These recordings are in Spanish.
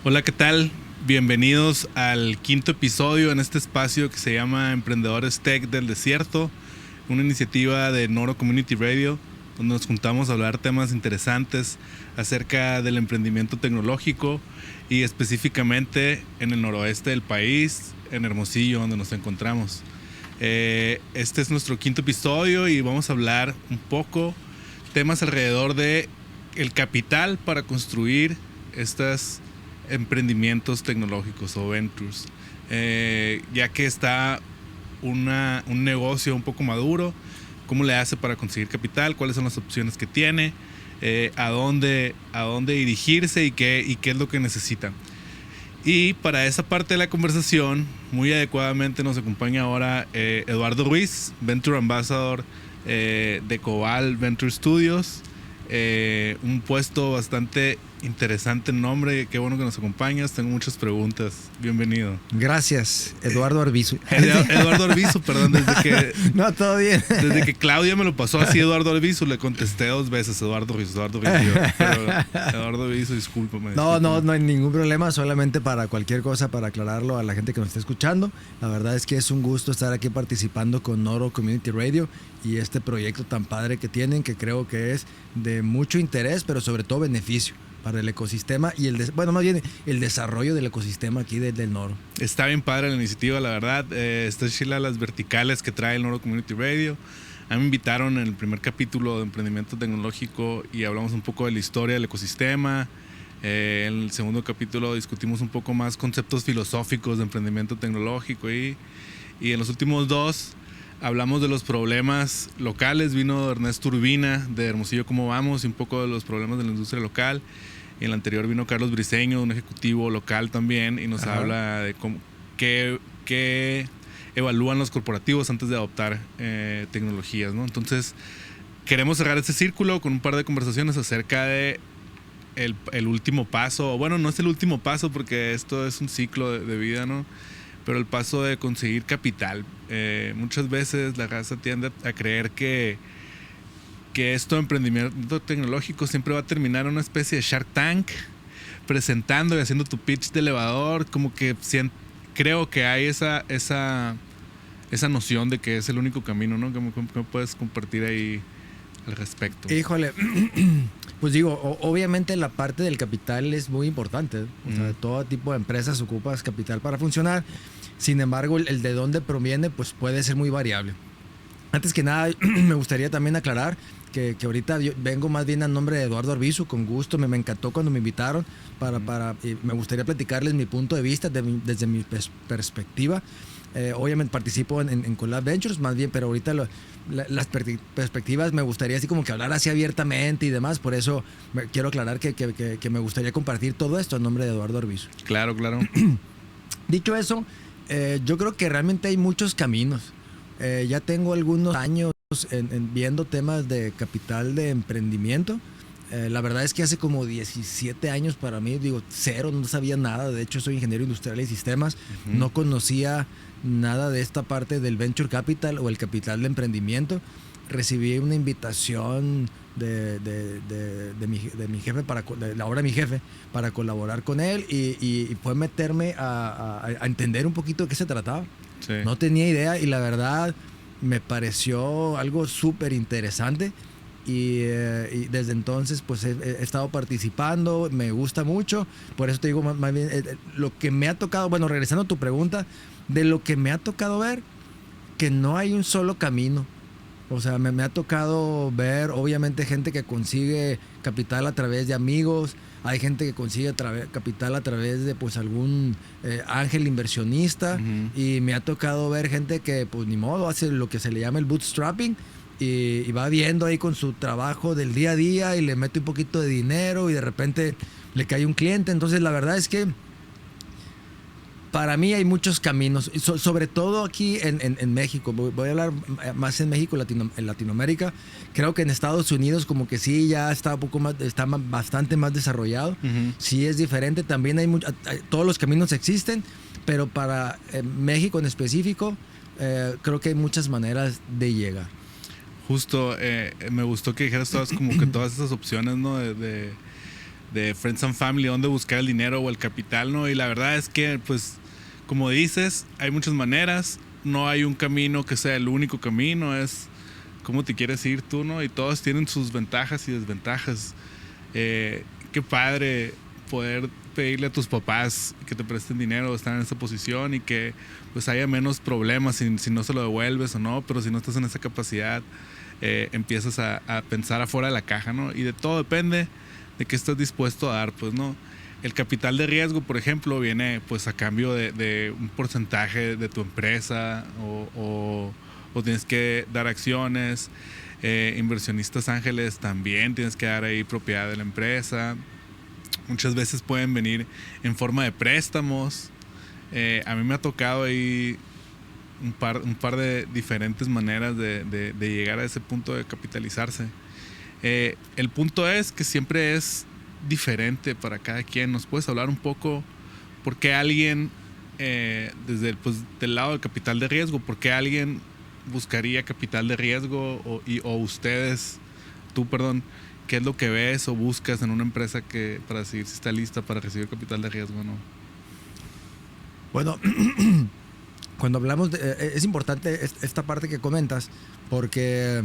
Hola, ¿qué tal? Bienvenidos al quinto episodio en este espacio que se llama Emprendedores Tech del Desierto, una iniciativa de Noro Community Radio, donde nos juntamos a hablar temas interesantes acerca del emprendimiento tecnológico y específicamente en el noroeste del país, en Hermosillo, donde nos encontramos. Este es nuestro quinto episodio y vamos a hablar un poco temas alrededor de el capital para construir estos emprendimientos tecnológicos o ventures, ya que está un negocio un poco maduro. ¿Cómo le hace para conseguir capital? ¿Cuáles son las opciones que tiene? ¿A dónde dirigirse y qué es lo que necesita? Y para esa parte de la conversación, muy adecuadamente nos acompaña ahora Eduardo Ruiz, Venture Ambassador de Cobal Venture Studios. Un puesto bastante interesante en nombre. Qué bueno que nos acompañas. Tengo muchas preguntas. Bienvenido. Gracias, Eduardo Arbizu. Eduardo Arbizu, perdón, desde que... No, todo bien. Desde que Claudia me lo pasó así, Eduardo Arbizu, le contesté 2 veces, Eduardo Ruiz. Pero Eduardo Arbizu, discúlpame. No hay ningún problema, solamente para cualquier cosa, para aclararlo a la gente que nos está escuchando. La verdad es que es un gusto estar aquí participando con Noro Community Radio y este proyecto tan padre que tienen, que creo que es de mucho interés, pero sobre todo beneficio para el ecosistema y más bien el desarrollo del ecosistema aquí del Noro. Está bien padre la iniciativa, la verdad. Está chila las verticales que trae el Noro Community Radio. A mí me invitaron en el primer capítulo de emprendimiento tecnológico y hablamos un poco de la historia del ecosistema. En el segundo capítulo discutimos un poco más conceptos filosóficos de emprendimiento tecnológico y en los últimos 2 hablamos de los problemas locales. Vino Ernesto Urbina de Hermosillo ¿Cómo vamos? Y un poco de los problemas de la industria local. Y en el anterior vino Carlos Briceño, un ejecutivo local también, y nos habla de qué evalúan los corporativos antes de adoptar tecnologías, ¿no? Entonces, queremos cerrar este círculo con un par de conversaciones acerca de el último paso. Bueno, no es el último paso porque esto es un ciclo de vida, ¿no? Pero el paso de conseguir capital. Muchas veces la raza tiende a creer que esto de emprendimiento tecnológico siempre va a terminar en una especie de Shark Tank, presentando y haciendo tu pitch de elevador. Como que creo que hay esa noción de que es el único camino, ¿no? ¿Cómo puedes compartir ahí al respecto? Híjole, pues digo, obviamente la parte del capital es muy importante. O sea, todo tipo de empresas ocupas capital para funcionar. Sin embargo, el de dónde proviene pues puede ser muy variable. Antes que nada, me gustaría también aclarar que ahorita yo vengo más bien a nombre de Eduardo Arbizu, con gusto. Me encantó cuando me invitaron me gustaría platicarles mi punto de vista desde mi perspectiva. Obviamente participo en Collab Ventures, más bien, pero ahorita las perspectivas me gustaría así como que hablar así abiertamente y demás. Por eso quiero aclarar que me gustaría compartir todo esto a nombre de Eduardo Arbizu. Claro. Dicho eso, yo creo que realmente hay muchos caminos. Ya tengo algunos años viendo temas de capital de emprendimiento. La verdad es que hace como 17 años para mí, digo, cero, no sabía nada. De hecho, soy ingeniero industrial y sistemas. No conocía nada de esta parte del venture capital o el capital de emprendimiento. Recibí una invitación de mi jefe, ahora mi jefe, para colaborar con él y fue meterme a entender un poquito de qué se trataba. Sí. No tenía idea y la verdad me pareció algo súper interesante y desde entonces pues he estado participando, me gusta mucho. Por eso te digo más bien lo que me ha tocado, bueno, regresando a tu pregunta, de lo que me ha tocado ver, que no hay un solo camino. O sea, me ha tocado ver obviamente gente que consigue capital a través de amigos. Hay gente que consigue capital a través de pues algún ángel inversionista. Y me ha tocado ver gente que pues ni modo hace lo que se le llama el bootstrapping y va viendo ahí con su trabajo del día a día y le mete un poquito de dinero y de repente le cae un cliente. Entonces la verdad es que para mí hay muchos caminos, sobre todo aquí en México. Voy a hablar más en México, en Latinoamérica. Creo que en Estados Unidos como que sí ya está bastante más desarrollado. Sí es diferente, también todos los caminos existen, pero para México en específico creo que hay muchas maneras de llegar. Justo, me gustó que dijeras todas esas opciones, ¿no? De de Friends and Family, dónde buscar el dinero o el capital, ¿no? Y la verdad es que, pues, como dices, hay muchas maneras, no hay un camino que sea el único camino, es cómo te quieres ir tú, ¿no? Y todos tienen sus ventajas y desventajas. Qué padre poder pedirle a tus papás que te presten dinero, estar en esa posición y que pues haya menos problemas si no se lo devuelves o no, pero si no estás en esa capacidad, empiezas a pensar afuera de la caja, ¿no? Y de todo depende de qué estás dispuesto a dar, pues, ¿no? El capital de riesgo, por ejemplo, viene pues a cambio de un porcentaje de tu empresa o tienes que dar acciones. Inversionistas ángeles también tienes que dar ahí propiedad de la empresa. Muchas veces pueden venir en forma de préstamos. A mí me ha tocado ahí un par de diferentes maneras de llegar a ese punto de capitalizarse. El punto es que siempre es diferente para cada quien. ¿Nos puedes hablar un poco por qué alguien, desde del lado del capital de riesgo, por qué alguien buscaría capital de riesgo o ustedes, qué es lo que ves o buscas en una empresa para decidir si está lista para recibir capital de riesgo o no? Bueno, cuando hablamos es importante esta parte que comentas, porque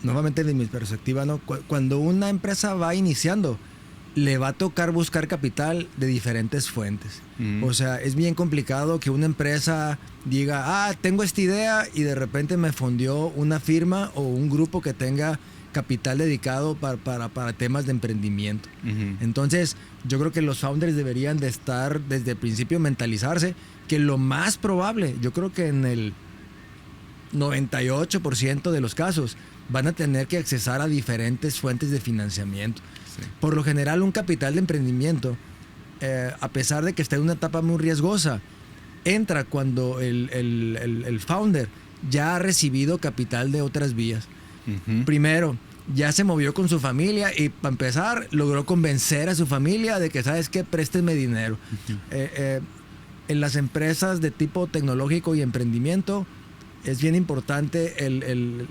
nuevamente de mi perspectiva, ¿no? Cuando una empresa va iniciando, le va a tocar buscar capital de diferentes fuentes. O sea, es bien complicado que una empresa diga, tengo esta idea y de repente me fundió una firma o un grupo que tenga capital dedicado para temas de emprendimiento. Entonces, yo creo que los founders deberían de estar desde el principio mentalizarse que lo más probable, yo creo que en el 98% de los casos, van a tener que accesar a diferentes fuentes de financiamiento. Sí. Por lo general, un capital de emprendimiento, a pesar de que está en una etapa muy riesgosa, entra cuando el founder ya ha recibido capital de otras vías. Primero, ya se movió con su familia y para empezar logró convencer a su familia de que, ¿sabes qué? Préstenme dinero. En las empresas de tipo tecnológico y emprendimiento es bien importante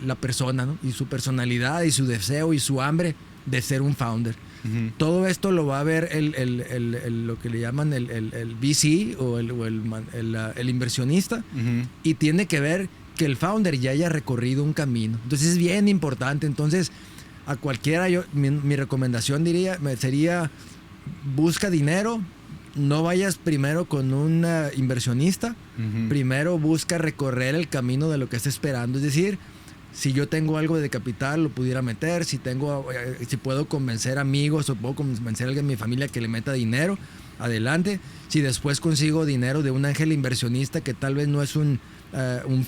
la persona, ¿no? Y su personalidad y su deseo y su hambre de ser un founder. Todo esto lo va a ver lo que le llaman el VC o el inversionista, y tiene que ver que el founder ya haya recorrido un camino. Entonces es bien importante. Entonces a cualquiera, mi recomendación sería busca dinero. No vayas primero con un inversionista. Primero busca recorrer el camino de lo que estás esperando. Es decir, si yo tengo algo de capital, lo pudiera meter. Si puedo convencer amigos o puedo convencer a alguien de mi familia que le meta dinero, adelante. Si después consigo dinero de un ángel inversionista que tal vez no es un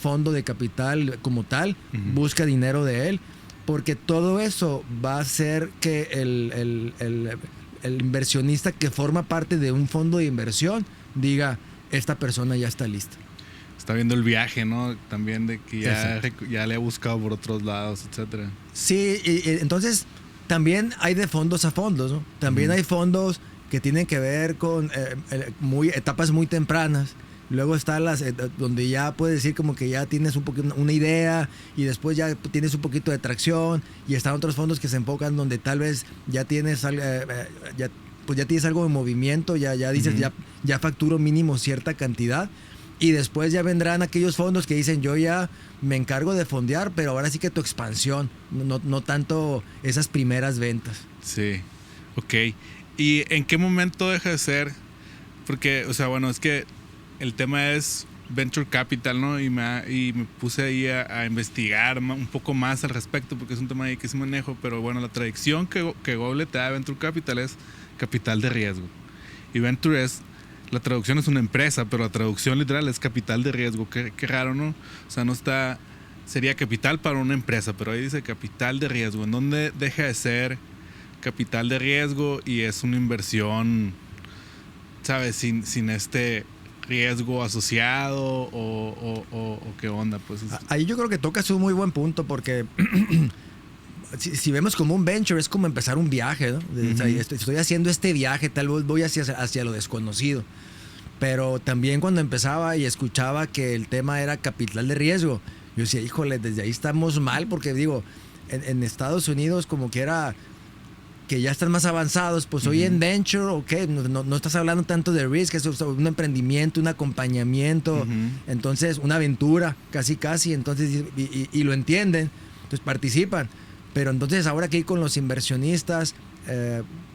fondo de capital como tal, busca dinero de él. Porque todo eso va a hacer que el inversionista que forma parte de un fondo de inversión diga, esta persona ya está lista. Está viendo el viaje, ¿no? También de que ya le ha buscado por otros lados, etcétera. Sí, y entonces también hay de fondos a fondos, ¿no? También hay fondos que tienen que ver con etapas muy tempranas. Luego están las donde ya puedes decir como que ya tienes una idea y después ya tienes un poquito de tracción, y están otros fondos que se enfocan donde tal vez ya tienes ya tienes algo de movimiento, ya dices ya facturo mínimo cierta cantidad, y después ya vendrán aquellos fondos que dicen yo ya me encargo de fondear, pero ahora sí que tu expansión, no tanto esas primeras ventas. Sí, ok. ¿Y en qué momento deja de ser? Porque, o sea, bueno, es que el tema es Venture Capital, ¿no? Y me puse ahí a investigar un poco más al respecto, porque es un tema ahí que sí manejo, pero bueno, la traducción que Google te da de Venture Capital es capital de riesgo. Y Venture la traducción es una empresa, pero la traducción literal es capital de riesgo. Qué raro, ¿no? O sea, no está, sería capital para una empresa, pero ahí dice capital de riesgo. ¿En dónde deja de ser capital de riesgo y es una inversión, ¿sabes? Sin este riesgo asociado o qué onda? Pues ahí yo creo que tocas un muy buen punto, porque si vemos como un venture es como empezar un viaje, ¿no? O sea, estoy haciendo este viaje, tal vez voy hacia lo desconocido, pero también cuando empezaba y escuchaba que el tema era capital de riesgo, yo decía, híjole, desde ahí estamos mal, porque digo, en Estados Unidos como que era que ya están más avanzados, pues hoy en venture, ok, no estás hablando tanto de risk, es un emprendimiento, un acompañamiento, entonces una aventura, casi, entonces, y lo entienden, entonces participan. Pero entonces ahora que ir con los inversionistas,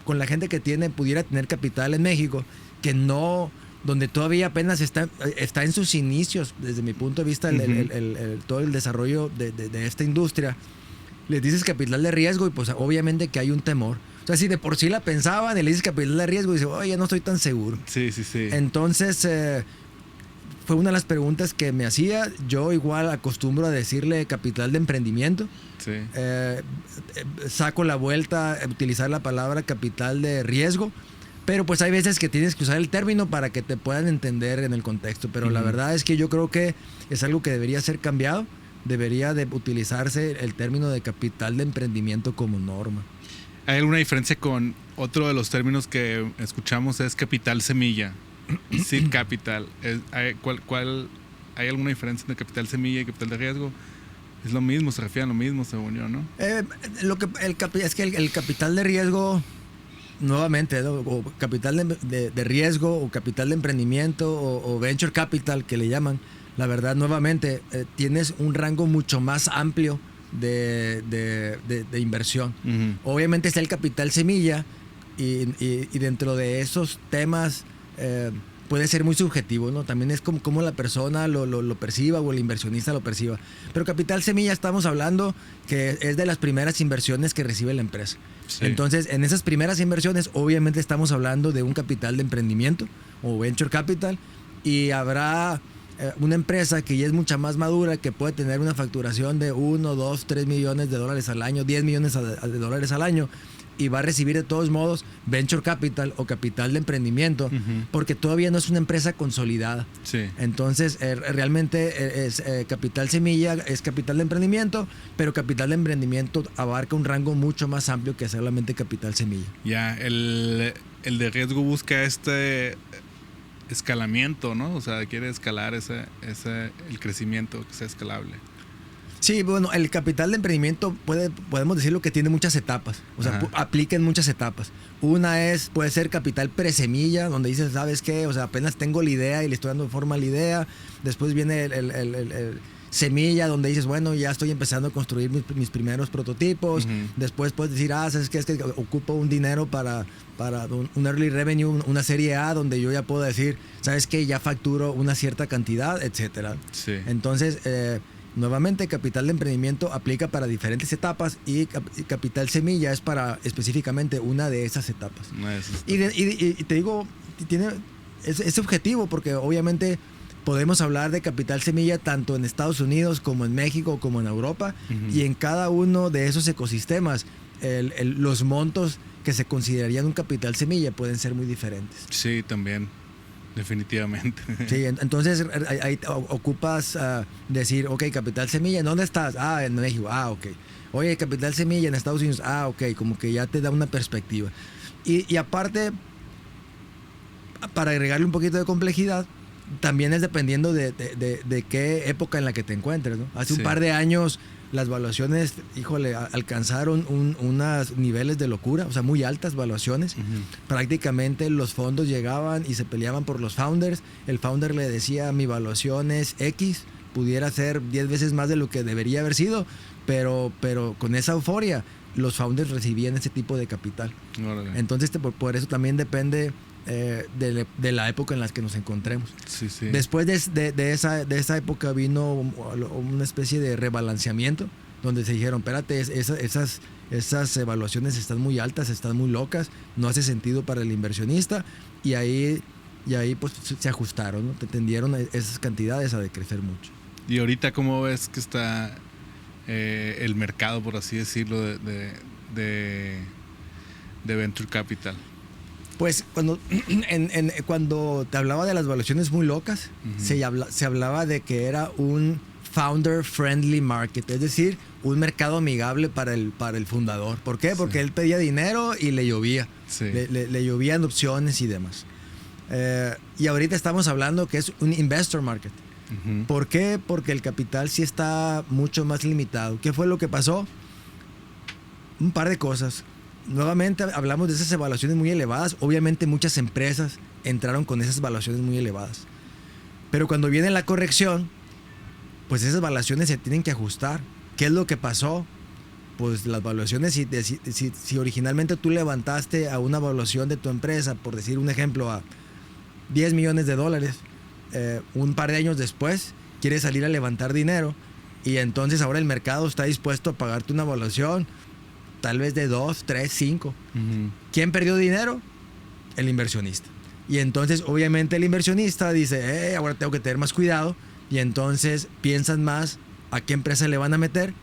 con la gente que pudiera tener capital en México, que no, donde todavía apenas está en sus inicios, desde mi punto de vista, todo el desarrollo de esta industria, les dices capital de riesgo y pues obviamente que hay un temor. O sea, si de por sí la pensaban y le dices capital de riesgo y dices, oye, no estoy tan seguro. Sí. Entonces, fue una de las preguntas que me hacía. Yo igual acostumbro a decirle capital de emprendimiento. Sí. Saco la vuelta a utilizar la palabra capital de riesgo. Pero pues hay veces que tienes que usar el término para que te puedan entender en el contexto. Pero la verdad es que yo creo que es algo que debería ser cambiado. Debería de utilizarse el término de capital de emprendimiento como norma. ¿Hay alguna diferencia con otro de los términos que escuchamos? Es capital semilla, seed capital. ¿Hay alguna diferencia entre capital semilla y capital de riesgo? Es lo mismo, se refiere a lo mismo, según yo, ¿no? Es que el capital de riesgo, nuevamente, ¿no? O capital de riesgo, o capital de emprendimiento, o venture capital, que le llaman. La verdad, nuevamente, tienes un rango mucho más amplio de inversión. Obviamente está el capital semilla y dentro de esos temas puede ser muy subjetivo, ¿no? También es como la persona lo perciba o el inversionista lo perciba. Pero capital semilla estamos hablando que es de las primeras inversiones que recibe la empresa. Sí. Entonces, en esas primeras inversiones, obviamente estamos hablando de un capital de emprendimiento o venture capital, y habrá una empresa que ya es mucha más madura, que puede tener una facturación de 1, 2, 3 millones de dólares al año, 10 millones de dólares al año, y va a recibir de todos modos venture capital o capital de emprendimiento, porque todavía no es una empresa consolidada. Sí. Entonces, realmente es capital semilla, es capital de emprendimiento, pero capital de emprendimiento abarca un rango mucho más amplio que solamente capital semilla. Ya, el de riesgo busca escalamiento, ¿no? O sea, quiere escalar el crecimiento, que sea escalable. Sí, bueno, el capital de emprendimiento podemos decirlo que tiene muchas etapas. O sea, aplica en muchas etapas. Una puede ser capital presemilla, donde dices, ¿sabes qué? O sea, apenas tengo la idea y le estoy dando forma a la idea. Después viene el semilla, donde dices, bueno, ya estoy empezando a construir mis primeros prototipos. Después puedes decir, ¿sabes qué? Es que ocupo un dinero para un early revenue, una serie A, donde yo ya puedo decir, ¿sabes qué? Ya facturo una cierta cantidad, etcétera. Sí. Entonces, nuevamente, capital de emprendimiento aplica para diferentes etapas, y capital semilla es para específicamente una de esas etapas. Y te digo, es objetivo, porque obviamente podemos hablar de capital semilla tanto en Estados Unidos como en México como en Europa, y en cada uno de esos ecosistemas los montos que se considerarían un capital semilla pueden ser muy diferentes. Sí, también, definitivamente. Sí, entonces ahí ocupas decir, ok, capital semilla, ¿en dónde estás? Ah, en México. Ah, ok. Oye, capital semilla en Estados Unidos. Ah, ok, como que ya te da una perspectiva. Y aparte, para agregarle un poquito de complejidad, también es dependiendo de qué época en la que te encuentres, ¿no? Hace un par de años las valuaciones, alcanzaron unos niveles de locura, o sea, muy altas valuaciones. Prácticamente los fondos llegaban y se peleaban por los founders. El founder le decía, mi valuación es X, pudiera ser 10 veces más de lo que debería haber sido, pero con esa euforia los founders recibían ese tipo de capital. Entonces, por eso también depende de la época en la que nos encontremos. Sí. Después de esa época vino una especie de rebalanceamiento, donde se dijeron, espérate, esas evaluaciones están muy altas, están muy locas, no hace sentido para el inversionista, y ahí pues se ajustaron, ¿no? Tendieron esas cantidades a decrecer mucho. ¿Y ahorita cómo ves que está el mercado, por así decirlo, de Venture Capital? Pues cuando te hablaba de las valuaciones muy locas, se hablaba de que era un founder-friendly market, es decir, un mercado amigable para el fundador. ¿Por qué? Porque él pedía dinero y le llovía. Sí. Le llovían opciones y demás. Y ahorita estamos hablando que es un investor market. ¿Por qué? Porque el capital sí está mucho más limitado. ¿Qué fue lo que pasó? Un par de cosas. nuevamente hablamos de esas evaluaciones muy elevadas. Obviamente muchas empresas entraron con esas evaluaciones muy elevadas. Pero cuando viene la corrección, pues esas evaluaciones se tienen que ajustar. ¿Qué es lo que pasó? Pues las evaluaciones, si originalmente tú levantaste a una evaluación de tu empresa, por decir un ejemplo, a $10 millones, un par de años después quieres salir a levantar dinero y entonces ahora el mercado está dispuesto a pagarte una evaluación tal vez de 2, 3, 5. Uh-huh. ¿Quién perdió dinero? El inversionista. Y entonces obviamente el inversionista dice, ahora tengo que tener más cuidado, y entonces piensan más a qué empresa le van a meter,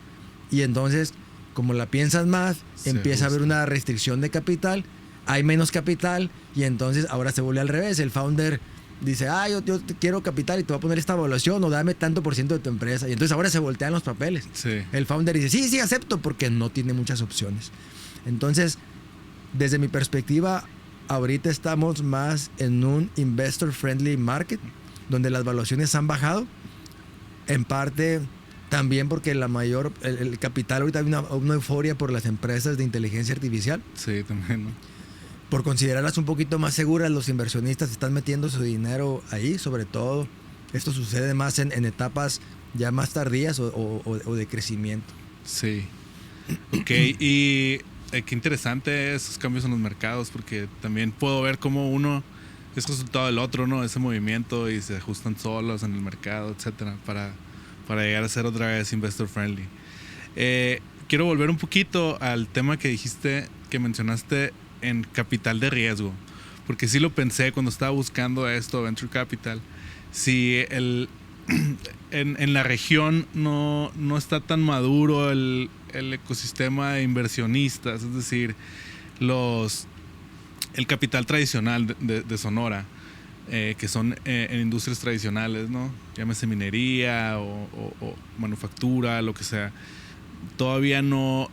y entonces como la piensan más, empieza a haber una restricción de capital, hay menos capital, y entonces ahora se vuelve al revés. El founder dice, yo te quiero capital y te voy a poner esta evaluación, o dame tanto por ciento de tu empresa. Y entonces ahora se voltean los papeles. Sí. El founder dice, sí, acepto, porque no tiene muchas opciones. Entonces, desde mi perspectiva, ahorita estamos más en un investor friendly market, donde las valuaciones han bajado, en parte también porque el capital, ahorita hay una euforia por las empresas de inteligencia artificial. Sí, también, ¿no? Por considerarlas un poquito más seguras, los inversionistas están metiendo su dinero ahí. Sobre todo, esto sucede más en etapas ya más tardías o de crecimiento. Sí. Ok, y qué interesante esos cambios en los mercados, porque también puedo ver cómo uno es resultado del otro, ¿no? Ese movimiento, y se ajustan solos en el mercado, etcétera, para llegar a ser otra vez investor friendly. Quiero volver un poquito al tema que dijiste, que mencionaste en capital de riesgo, porque sí lo pensé cuando estaba buscando esto, Venture Capital. Si en la región no está tan maduro el ecosistema de inversionistas, es decir, el capital tradicional de Sonora, que son en industrias tradicionales, ¿no? Llámese minería o manufactura, lo que sea, todavía no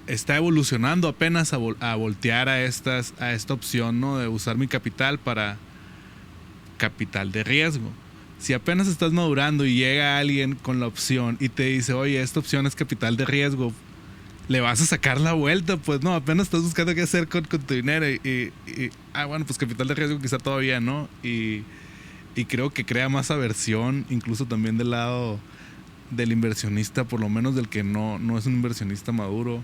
está evolucionando apenas a voltear a esta opción, ¿no? De usar mi capital para capital de riesgo. Si apenas estás madurando y llega alguien con la opción y te dice, oye, esta opción es capital de riesgo, ¿le vas a sacar la vuelta? Pues no, apenas estás buscando qué hacer con tu dinero bueno, pues capital de riesgo quizá todavía no, y creo que crea más aversión, incluso también del lado del inversionista, por lo menos del que no es un inversionista maduro,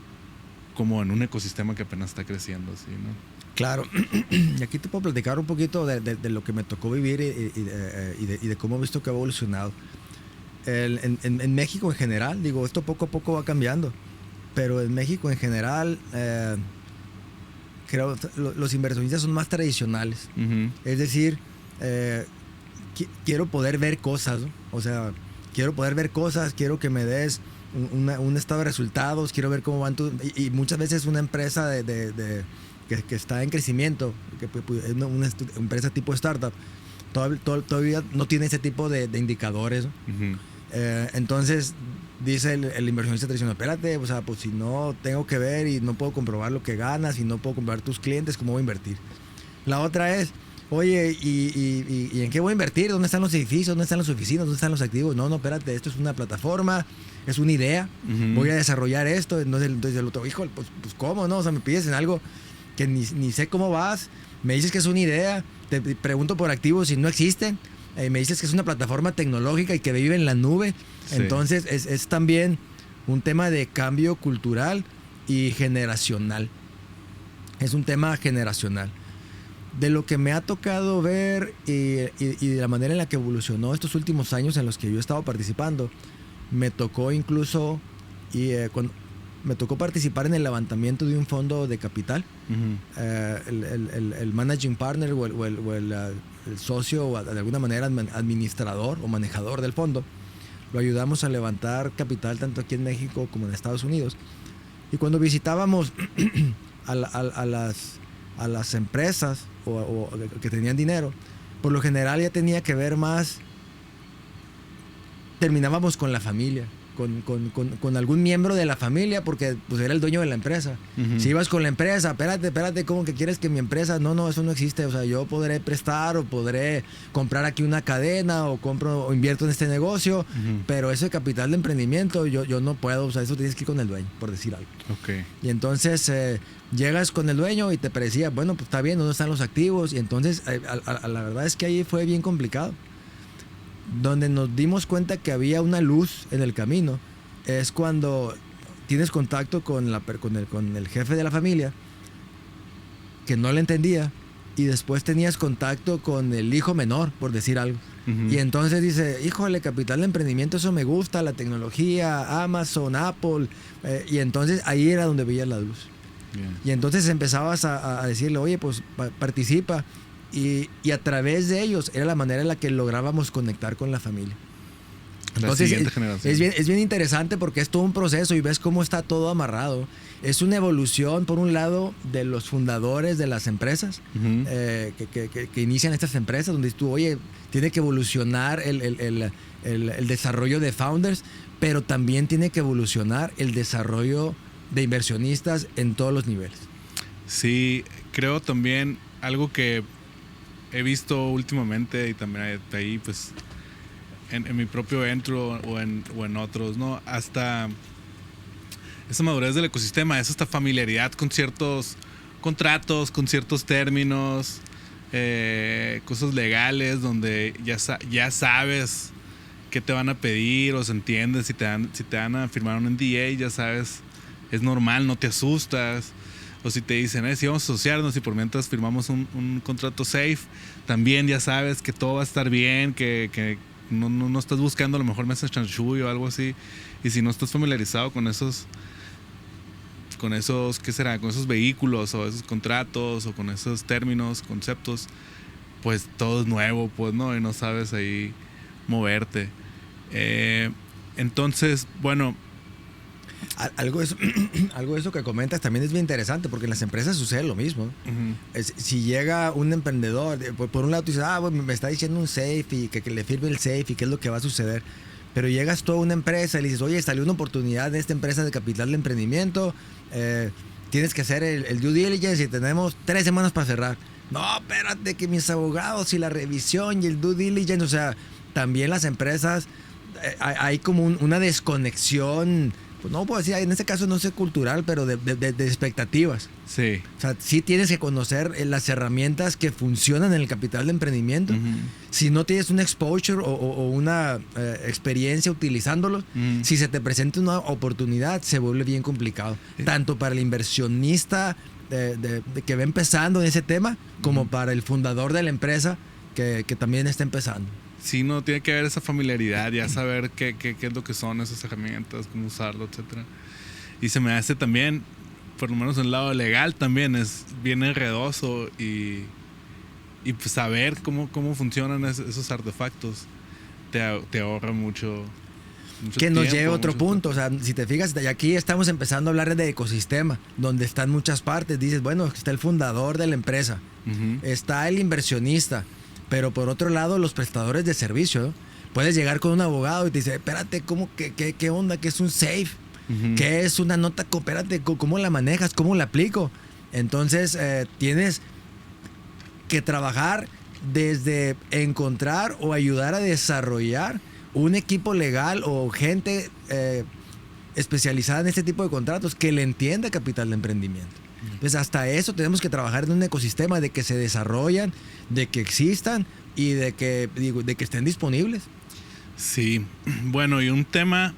como en un ecosistema que apenas está creciendo, ¿sí, no? Claro, y aquí te puedo platicar un poquito de lo que me tocó vivir y de cómo he visto que ha evolucionado. En México en general, digo, esto poco a poco va cambiando, pero en México en general, creo que los inversionistas son más tradicionales. Uh-huh. Es decir, quiero poder ver cosas, ¿no? O sea, quiero poder ver cosas, quiero que me des un estado de resultados, quiero ver cómo van y muchas veces una empresa que está en crecimiento, que es una empresa tipo startup, todavía no tiene ese tipo de indicadores, ¿no? Uh-huh. Entonces dice el inversionista tradicional, espérate, o sea, pues si no tengo que ver y no puedo comprobar lo que ganas y no puedo comprobar tus clientes, ¿cómo voy a invertir? La otra es, oye, ¿y en qué voy a invertir? ¿Dónde están los edificios? ¿Dónde están las oficinas? ¿Dónde están los activos? No, espérate, esto es una plataforma, es una idea, uh-huh. Voy a desarrollar esto. Entonces el otro, híjole, pues ¿cómo, no? O sea, me pides en algo que ni sé cómo vas, me dices que es una idea, te pregunto por activos si no existen, me dices que es una plataforma tecnológica y que vive en la nube. Sí. Entonces es también un tema de cambio cultural y generacional. Es un tema generacional. De lo que me ha tocado ver y de la manera en la que evolucionó estos últimos años en los que yo he estado participando, me tocó incluso me tocó participar en el levantamiento de un fondo de capital. Uh-huh. El managing partner o el socio, o de alguna manera administrador o manejador del fondo, lo ayudamos a levantar capital tanto aquí en México como en Estados Unidos. Y cuando visitábamos a las empresas o que tenían dinero, por lo general ya tenía que ver más, terminábamos con la familia. con algún miembro de la familia, porque pues era el dueño de la empresa. Ujú. Si ibas con la empresa, espérate, ¿cómo que quieres que mi empresa? No, eso no existe. O sea, yo podré prestar o podré comprar aquí una cadena o compro o invierto en este negocio, Ujú. pero ese capital de emprendimiento yo no puedo. O sea, eso tienes que ir con el dueño, por decir algo. Ok. Y entonces llegas con el dueño y te parecía, bueno, pues está bien, ¿dónde están los activos? Y entonces la verdad es que ahí fue bien complicado. Donde nos dimos cuenta que había una luz en el camino es cuando tienes contacto con el jefe de la familia, que no le entendía, y después tenías contacto con el hijo menor, por decir algo. Ujú. Y entonces dice, híjole, capital de emprendimiento, eso me gusta, la tecnología, Amazon, Apple. Y entonces ahí era donde veías la luz. Bien. Y entonces empezabas a decirle, oye, pues participa. Y a través de ellos era la manera en la que lográbamos conectar con la familia. Entonces siguiente generación. es bien interesante porque es todo un proceso y ves cómo está todo amarrado. Es una evolución, por un lado, de los fundadores de las empresas, Ujú. que inician estas empresas, donde tú, oye, tiene que evolucionar el desarrollo de founders, pero también tiene que evolucionar el desarrollo de inversionistas en todos los niveles. Sí, creo también algo que he visto últimamente y también ahí pues en mi propio entro o en otros, ¿no? Hasta esa madurez del ecosistema, es esta familiaridad con ciertos contratos, con ciertos términos, cosas legales donde ya sabes qué te van a pedir o se entiende si te van a firmar un NDA, ya sabes, es normal, no te asustas. O si te dicen, si vamos a asociarnos y por mientras firmamos un contrato safe, también ya sabes que todo va a estar bien, que no estás buscando a lo mejor mesas chanchuy o algo así. Y si no estás familiarizado con esos, ¿qué será? Con esos vehículos o esos contratos o con esos términos, conceptos, pues todo es nuevo, pues, ¿no? Y no sabes ahí moverte. Entonces, bueno, Algo de eso que comentas también es bien interesante, porque en las empresas sucede lo mismo. uh-huh. Si llega un emprendedor, por un lado tú dices, bueno, me está diciendo un safe y que le firme el safe y qué es lo que va a suceder. Pero llegas tú a una empresa y le dices, oye, salió una oportunidad de esta empresa de capital de emprendimiento, tienes que hacer el due diligence y tenemos 3 semanas para cerrar. No, espérate, que mis abogados y la revisión y el due diligence, o sea, también las empresas, hay como una desconexión. Pues no puedo decir, en este caso no sé cultural, pero de expectativas. Sí. O sea, sí tienes que conocer las herramientas que funcionan en el capital de emprendimiento. Uh-huh. Si no tienes un exposure o una experiencia utilizándolos, Uh-huh. si se te presenta una oportunidad, se vuelve bien complicado. Tanto para el inversionista que va empezando en ese tema, como Uh-huh. para el fundador de la empresa que también está empezando. Sí, no, tiene que haber esa familiaridad, ya saber qué es lo que son esas herramientas, cómo usarlo, etcétera. Y se me hace también, por lo menos en el lado legal también, es bien enredoso y pues saber cómo funcionan esos artefactos te ahorra mucho que nos lleva a otro mucho punto. O sea, si te fijas, aquí estamos empezando a hablar de ecosistema, donde están muchas partes. Dices, bueno, está el fundador de la empresa, uh-huh. está el inversionista, pero por otro lado, los prestadores de servicio, ¿no? Puedes llegar con un abogado y te dice, espérate, ¿qué onda? ¿Qué es un safe? Uh-huh. ¿Qué es una nota? Espérate, ¿cómo la manejas? ¿Cómo la aplico? Entonces, tienes que trabajar desde encontrar o ayudar a desarrollar un equipo legal o gente especializada en este tipo de contratos que le entienda capital de emprendimiento. Entonces, hasta eso tenemos que trabajar en un ecosistema de que se desarrollan, de que existan y de que estén disponibles. Sí, bueno, y un tema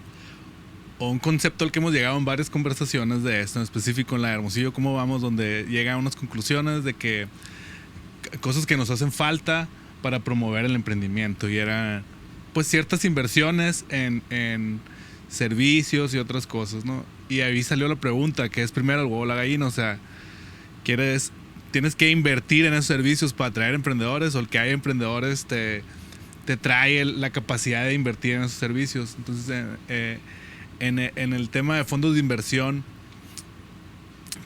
o un concepto al que hemos llegado en varias conversaciones de esto, en específico en la de Hermosillo, cómo vamos, donde llegan a unas conclusiones de que cosas que nos hacen falta para promover el emprendimiento, y era pues ciertas inversiones en servicios y otras cosas, ¿no? Y ahí salió la pregunta, ¿qué es primero, el huevo o la gallina? O sea, tienes que invertir en esos servicios para atraer emprendedores, o el que hay emprendedores te trae la capacidad de invertir en esos servicios. Entonces, en el tema de fondos de inversión,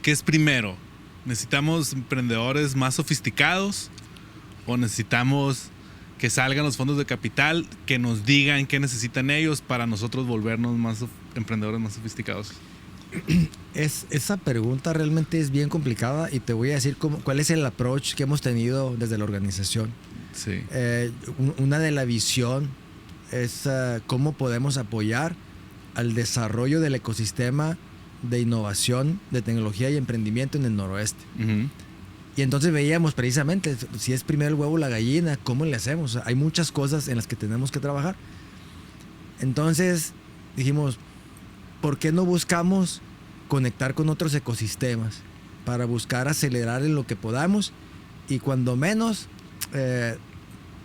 ¿qué es primero? ¿Necesitamos emprendedores más sofisticados o necesitamos que salgan los fondos de capital, que nos digan qué necesitan ellos para nosotros volvernos más emprendedores más sofisticados? Esa pregunta realmente es bien complicada y te voy a decir cuál es el approach que hemos tenido desde la organización. Sí. Una de la visión es cómo podemos apoyar al desarrollo del ecosistema de innovación, de tecnología y emprendimiento en el noroeste. Uh-huh. Y entonces veíamos precisamente, si es primero el huevo o la gallina, ¿cómo le hacemos? Hay muchas cosas en las que tenemos que trabajar. Entonces dijimos, ¿por qué no buscamos conectar con otros ecosistemas para buscar acelerar en lo que podamos y cuando menos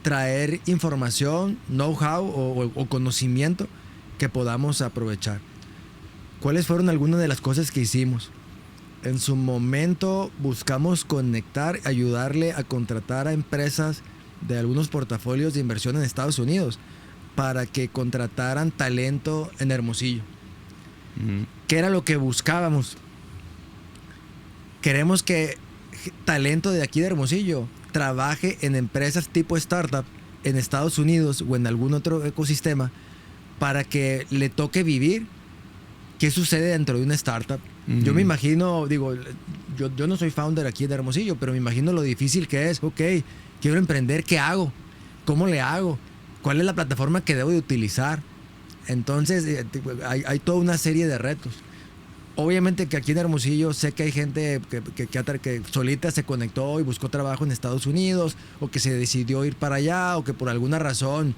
traer información, know-how o conocimiento que podamos aprovechar? ¿Cuáles fueron algunas de las cosas que hicimos? En su momento buscamos conectar, ayudarle a contratar a empresas de algunos portafolios de inversión en Estados Unidos para que contrataran talento en Hermosillo. Uh-huh. ¿Qué era lo que buscábamos? Queremos que talento de aquí de Hermosillo trabaje en empresas tipo startup en Estados Unidos o en algún otro ecosistema para que le toque vivir qué sucede dentro de una startup. Uh-huh. Yo me imagino, digo, yo no soy founder aquí de Hermosillo, pero me imagino lo difícil que es. Ok, quiero emprender, ¿qué hago? ¿Cómo le hago? ¿Cuál es la plataforma que debo de utilizar? Entonces, hay toda una serie de retos. Obviamente que aquí en Hermosillo sé que hay gente que solita se conectó y buscó trabajo en Estados Unidos, o que se decidió ir para allá, o que por alguna razón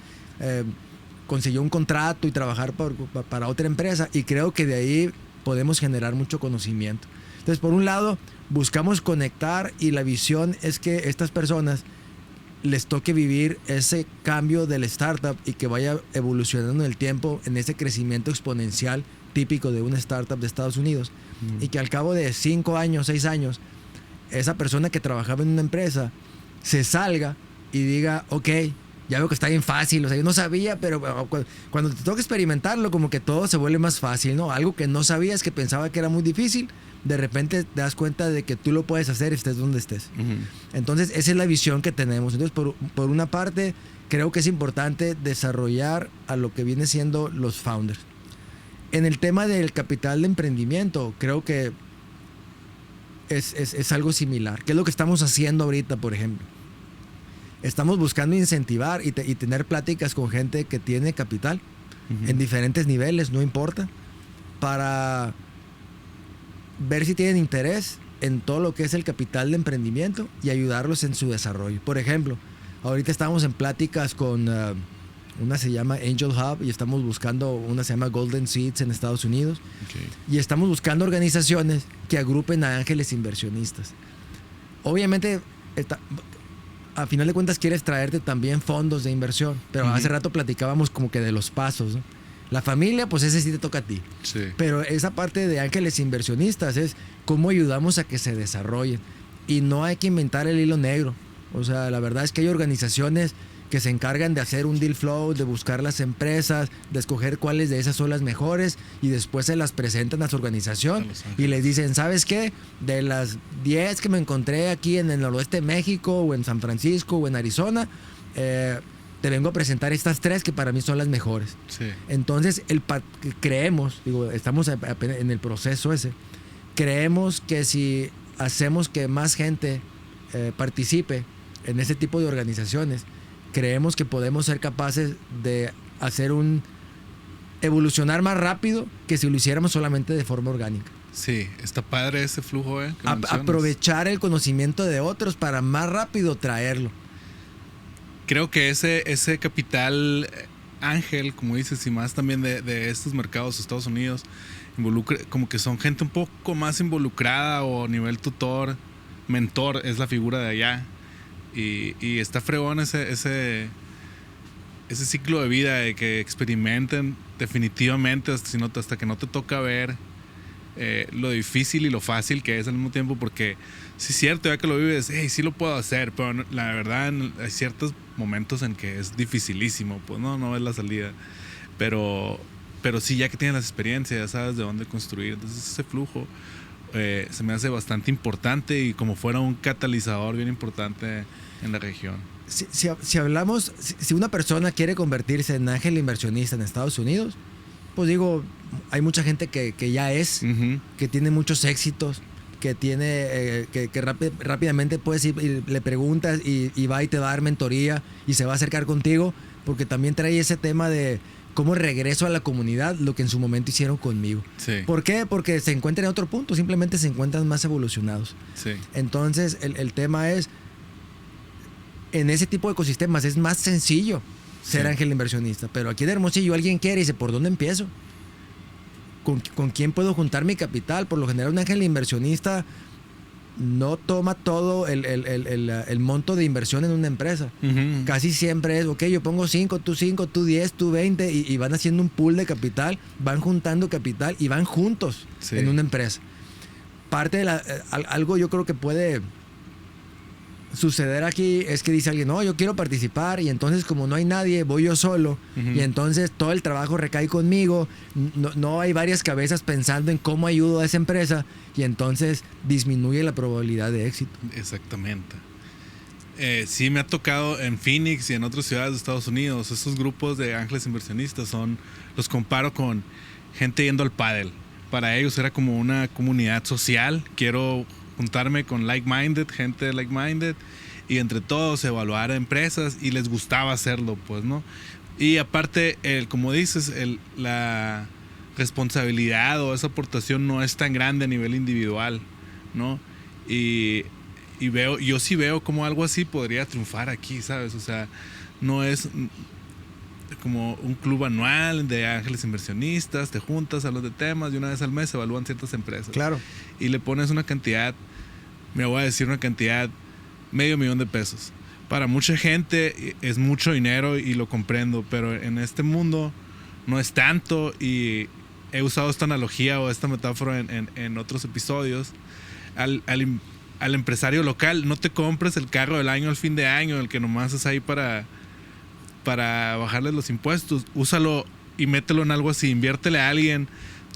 consiguió un contrato y trabajar para otra empresa, y creo que de ahí podemos generar mucho conocimiento. Entonces, por un lado, buscamos conectar y la visión es que estas personas les toque vivir ese cambio del startup y que vaya evolucionando en el tiempo en ese crecimiento exponencial típico de una startup de Estados Unidos. Y que al cabo de 5 años, 6 años, esa persona que trabajaba en una empresa se salga y diga, ok, ya veo que está bien fácil, o sea, yo no sabía, pero cuando te toca experimentarlo, como que todo se vuelve más fácil, ¿no? Algo que no sabías, que pensaba que era muy difícil, de repente te das cuenta de que tú lo puedes hacer estés donde estés. Uh-huh. Entonces, esa es la visión que tenemos. Entonces, por una parte, creo que es importante desarrollar a lo que viene siendo los founders. En el tema del capital de emprendimiento, creo que es algo similar. ¿Qué es lo que estamos haciendo ahorita, por ejemplo? Estamos buscando incentivar y tener pláticas con gente que tiene capital, uh-huh, en diferentes niveles, no importa, para ver si tienen interés en todo lo que es el capital de emprendimiento y ayudarlos en su desarrollo. Por ejemplo, ahorita estamos en pláticas con una se llama Angel Hub y estamos buscando una se llama Golden Seeds en Estados Unidos. Okay. Y estamos buscando organizaciones que agrupen a ángeles inversionistas. Obviamente, a final de cuentas quieres traerte también fondos de inversión, pero uh-huh, hace rato platicábamos como que de los pasos, ¿no? La familia, pues ese sí te toca a ti. Sí. Pero esa parte de ángeles inversionistas es cómo ayudamos a que se desarrollen. Y no hay que inventar el hilo negro. O sea, la verdad es que hay organizaciones que se encargan de hacer un deal flow, de buscar las empresas, de escoger cuáles de esas son las mejores y después se las presentan a su organización y les dicen, ¿sabes qué? De las 10 que me encontré aquí en el noroeste de México o en San Francisco o en Arizona, te vengo a presentar estas 3 que para mí son las mejores. Sí. Entonces, creemos, estamos en el proceso ese, creemos que si hacemos que más gente participe en ese tipo de organizaciones, creemos que podemos ser capaces de hacer evolucionar más rápido que si lo hiciéramos solamente de forma orgánica. Sí, está padre ese flujo, aprovechar el conocimiento de otros para más rápido traerlo. Creo que ese capital ángel, como dices, y más también de estos mercados de Estados Unidos, como que son gente un poco más involucrada o a nivel tutor, mentor, es la figura de allá. Y está fregón ese ciclo de vida de que experimenten definitivamente hasta que no te toca ver lo difícil y lo fácil que es al mismo tiempo, porque sí es cierto, ya que lo vives, sí lo puedo hacer, pero no, la verdad hay ciertos momentos en que es dificilísimo, pues no ves la salida, pero sí, ya que tienes las experiencias, ya sabes de dónde construir, entonces ese flujo. se me hace bastante importante y como fuera un catalizador bien importante en la región. Si hablamos, si una persona quiere convertirse en ángel inversionista en Estados Unidos, pues digo, hay mucha gente que ya es, que tiene muchos éxitos, que tiene rápidamente puedes ir y le preguntas y va y te va a dar mentoría y se va a acercar contigo, porque también trae ese tema de cómo regreso a la comunidad, lo que en su momento hicieron conmigo. Sí. ¿Por qué? Porque se encuentran en otro punto, simplemente se encuentran más evolucionados. Sí. Entonces, el tema es, en ese tipo de ecosistemas es más sencillo ser ángel inversionista, pero aquí en Hermosillo alguien quiere y dice, ¿por dónde empiezo? ¿Con quién puedo juntar mi capital? Por lo general un ángel inversionista no toma todo el monto de inversión en una empresa. Casi siempre es, ok, yo pongo 5, tú 10, tú 20 y van haciendo un pool de capital, van juntando capital y van juntos en una empresa. Parte de algo yo creo que puede suceder aquí es que dice alguien, no, yo quiero participar y entonces como no hay nadie, voy yo solo y entonces todo el trabajo recae conmigo, no hay varias cabezas pensando en cómo ayudo a esa empresa y entonces disminuye la probabilidad de éxito. Exactamente. Sí me ha tocado en Phoenix y en otras ciudades de Estados Unidos, esos grupos de ángeles inversionistas los comparo con gente yendo al pádel. Para ellos era como una comunidad social, quiero juntarme con gente like-minded y entre todos evaluar empresas y les gustaba hacerlo, pues, ¿no? Y aparte, como dices, la responsabilidad o esa aportación no es tan grande a nivel individual, ¿no? Y yo sí veo como algo así podría triunfar aquí, ¿sabes? O sea, no es como un club anual de ángeles inversionistas, te juntas, hablas de temas y una vez al mes se evalúan ciertas empresas. Claro. Y le pones una cantidad, me voy a decir una cantidad, $500,000. Para mucha gente es mucho dinero y lo comprendo, pero en este mundo no es tanto y he usado esta analogía o esta metáfora en otros episodios. Al empresario local, no te compres el carro del año al fin de año, el que nomás es ahí para bajarle los impuestos. Úsalo y mételo en algo así, inviértele a alguien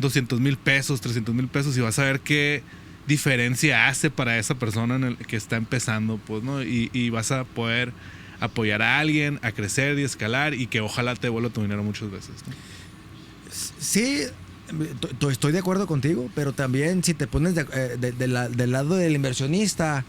$200,000, $300,000 y vas a ver qué diferencia hace para esa persona que está empezando, pues, ¿no? Y vas a poder apoyar a alguien a crecer y escalar y que ojalá te devuelva tu dinero muchas veces, ¿no? Sí, estoy de acuerdo contigo, pero también si te pones del lado del inversionista,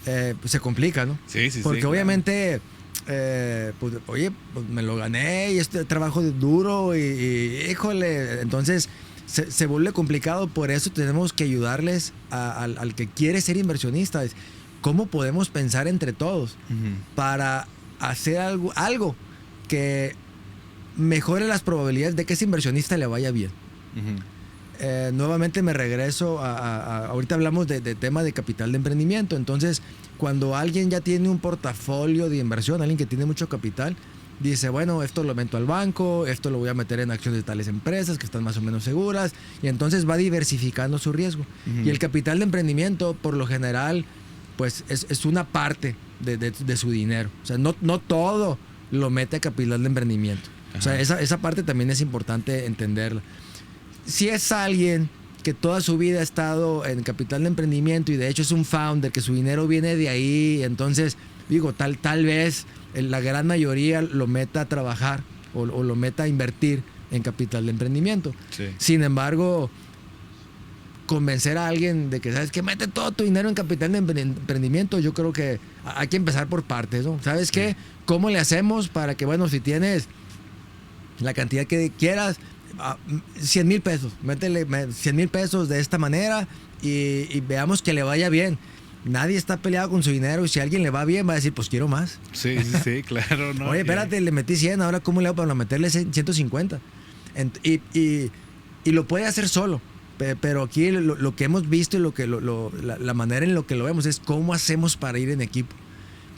pues se complica, ¿no? Sí, porque obviamente pues, oye, pues me lo gané y este trabajo duro y híjole, entonces se vuelve complicado. Por eso tenemos que ayudarles al que quiere ser inversionista. ¿Cómo podemos pensar entre todos para hacer algo que mejore las probabilidades de que ese inversionista le vaya bien? Nuevamente me regreso ahorita hablamos de tema de capital de emprendimiento. Entonces, cuando alguien ya tiene un portafolio de inversión, alguien que tiene mucho capital, dice, bueno, esto lo meto al banco, esto lo voy a meter en acciones de tales empresas que están más o menos seguras, y entonces va diversificando su riesgo. Y el capital de emprendimiento, por lo general, pues es una parte de su dinero. O sea, no todo lo mete a capital de emprendimiento. O sea, esa parte también es importante entenderla. Si es alguien que toda su vida ha estado en capital de emprendimiento y de hecho es un founder, que su dinero viene de ahí, entonces, digo, tal vez la gran mayoría lo meta a trabajar o lo meta a invertir en capital de emprendimiento. Sí. Sin embargo, convencer a alguien de que, ¿sabes qué? Mete todo tu dinero en capital de emprendimiento, yo creo que hay que empezar por partes, ¿no? ¿Sabes qué? ¿Cómo le hacemos para que, bueno, si tienes la cantidad que quieras, $100,000, métele $100,000 de esta manera y veamos que le vaya bien? Nadie está peleado con su dinero y si a alguien le va bien va a decir, pues quiero más. Sí, claro, ¿no? Oye, espérate, le metí 100, ahora ¿cómo le hago para meterle 150? Y lo puede hacer solo. Pero aquí lo que hemos visto y la manera en lo que lo vemos es cómo hacemos para ir en equipo.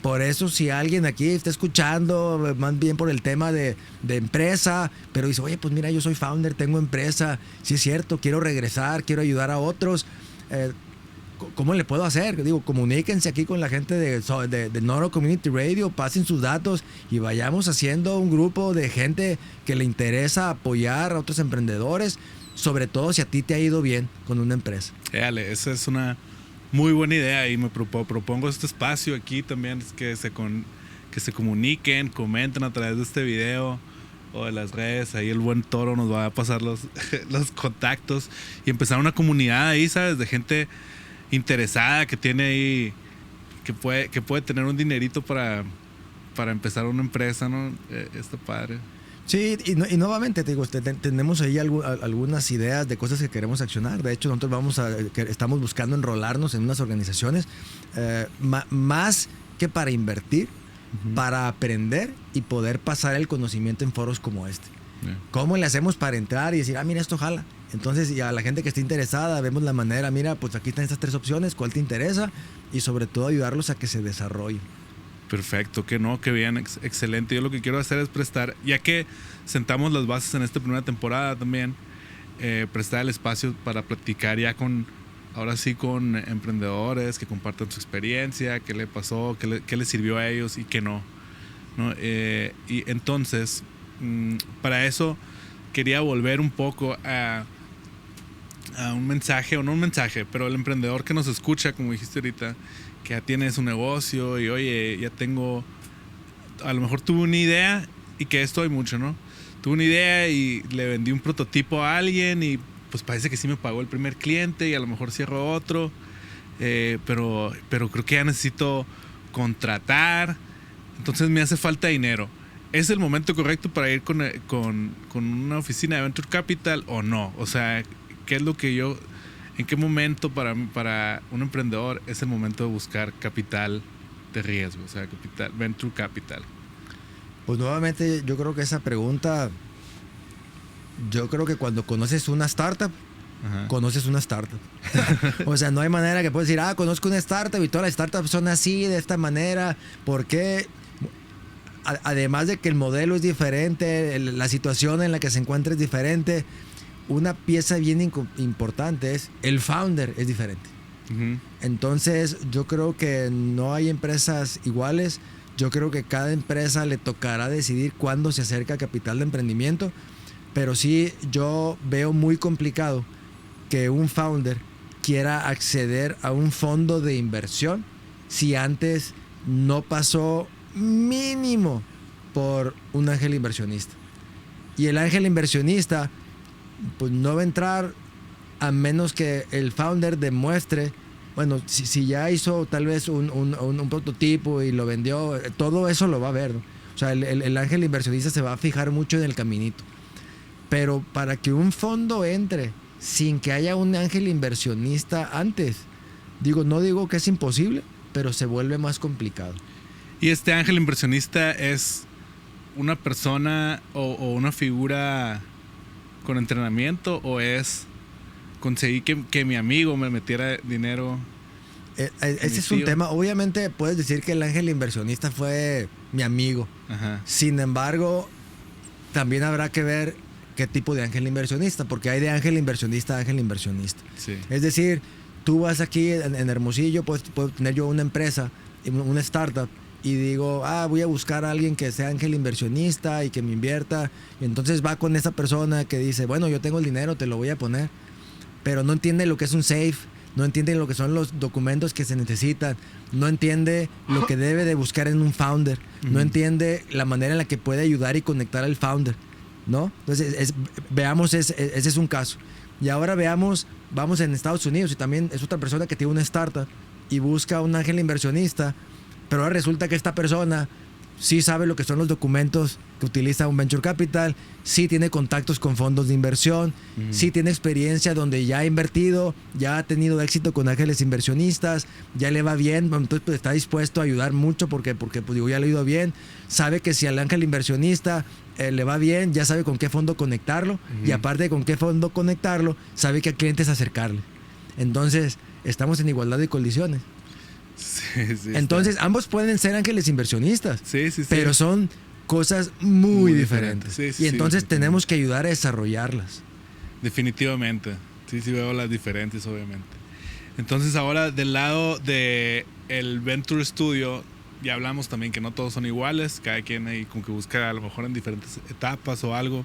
Por eso, si alguien aquí está escuchando, más bien por el tema de empresa, pero dice, oye, pues mira, yo soy founder, tengo empresa, sí es cierto, quiero regresar, quiero ayudar a otros, ¿cómo le puedo hacer? Digo, comuníquense aquí con la gente de Noro Community Radio, pasen sus datos y vayamos haciendo un grupo de gente que le interesa apoyar a otros emprendedores. sobre todo si a ti te ha ido bien con una empresa. Dale, esa es una muy buena idea y me propongo este espacio aquí también, es que se comuniquen, comenten a través de este video o de las redes. Ahí el buen Toro nos va a pasar los contactos y empezar una comunidad ahí, ¿sabes? De gente interesada que tiene ahí, que puede tener un dinerito para empezar una empresa, ¿no? Está padre. Sí, y nuevamente te digo, tenemos ahí algunas ideas de cosas que queremos accionar. De hecho, nosotros estamos buscando enrolarnos en unas organizaciones más que para invertir, para aprender y poder pasar el conocimiento en foros como este. ¿Cómo le hacemos para entrar y decir, mira, esto jala? Entonces, y a la gente que esté interesada, vemos la manera, mira, pues aquí están estas 3 opciones, ¿cuál te interesa? Y sobre todo ayudarlos a que se desarrollen. Perfecto, que bien, excelente. Yo lo que quiero hacer es prestar, ya que sentamos las bases en esta primera temporada también, prestar el espacio para platicar ya ahora sí con emprendedores que compartan su experiencia, qué le pasó, qué le sirvió a ellos y qué no. Y entonces, para eso quería volver un poco a un mensaje, o no un mensaje, pero el emprendedor que nos escucha, como dijiste ahorita, que ya tiene su negocio y oye, a lo mejor tuve una idea, y que esto hay mucho, ¿no? Tuve una idea y le vendí un prototipo a alguien y pues parece que sí me pagó el primer cliente y a lo mejor cierro otro, pero creo que ya necesito contratar, entonces me hace falta dinero. ¿Es el momento correcto para ir con una oficina de Venture Capital o no? O sea, ¿qué es lo que en qué momento para un emprendedor es el momento de buscar capital de riesgo? O sea, Venture Capital. Pues nuevamente yo creo que esa pregunta, yo creo que cuando conoces una startup, conoces una startup. O sea, no hay manera que puedas decir, conozco una startup y todas las startups son así, de esta manera. ¿Por qué? Además de que el modelo es diferente, la situación en la que se encuentra es diferente, una pieza bien importante es el founder es diferente. Entonces yo creo que no hay empresas iguales. Yo creo que cada empresa le tocará decidir cuándo se acerca a capital de emprendimiento, pero sí yo veo muy complicado que un founder quiera acceder a un fondo de inversión si antes no pasó mínimo por un ángel inversionista. Y el ángel inversionista pues no va a entrar a menos que el founder demuestre, bueno, si ya hizo tal vez un prototipo y lo vendió, todo eso lo va a ver, ¿no? O sea, el ángel inversionista se va a fijar mucho en el caminito. Pero para que un fondo entre sin que haya un ángel inversionista antes, no digo que es imposible, pero se vuelve más complicado. ¿Y este ángel inversionista es una persona o una figura con entrenamiento, o es conseguí que mi amigo me metiera dinero? Ese es un tema. Obviamente puedes decir que el ángel inversionista fue mi amigo. Sin embargo, también habrá que ver qué tipo de ángel inversionista, porque hay de ángel inversionista a ángel inversionista. Sí. Es decir, tú vas aquí en Hermosillo, puedo tener yo una empresa, una startup, y digo, voy a buscar a alguien que sea ángel inversionista y que me invierta. Y entonces va con esa persona que dice, bueno, yo tengo el dinero, te lo voy a poner. Pero no entiende lo que es un SAFE, no entiende lo que son los documentos que se necesitan, no entiende lo que debe de buscar en un founder, no entiende la manera en la que puede ayudar y conectar al founder, ¿no? Entonces, veamos, ese es un caso. Y ahora vamos en Estados Unidos, y también es otra persona que tiene una startup y busca un ángel inversionista, pero ahora resulta que esta persona sí sabe lo que son los documentos que utiliza un Venture Capital, sí tiene contactos con fondos de inversión, sí tiene experiencia donde ya ha invertido, ya ha tenido éxito con ángeles inversionistas, ya le va bien, entonces pues está dispuesto a ayudar mucho porque pues, ya le ha ido bien, sabe que si al ángel inversionista le va bien, ya sabe con qué fondo conectarlo, y aparte de con qué fondo conectarlo, sabe qué clientes acercarle. Entonces, estamos en igualdad de condiciones. Sí, entonces ambos pueden ser ángeles inversionistas, sí. pero son cosas muy diferentes. Sí, y entonces tenemos que ayudar a desarrollarlas. Definitivamente. Sí veo las diferentes, obviamente. Entonces ahora del lado de el Venture Studio, ya hablamos también que no todos son iguales, cada quien ahí como que busca a lo mejor en diferentes etapas o algo,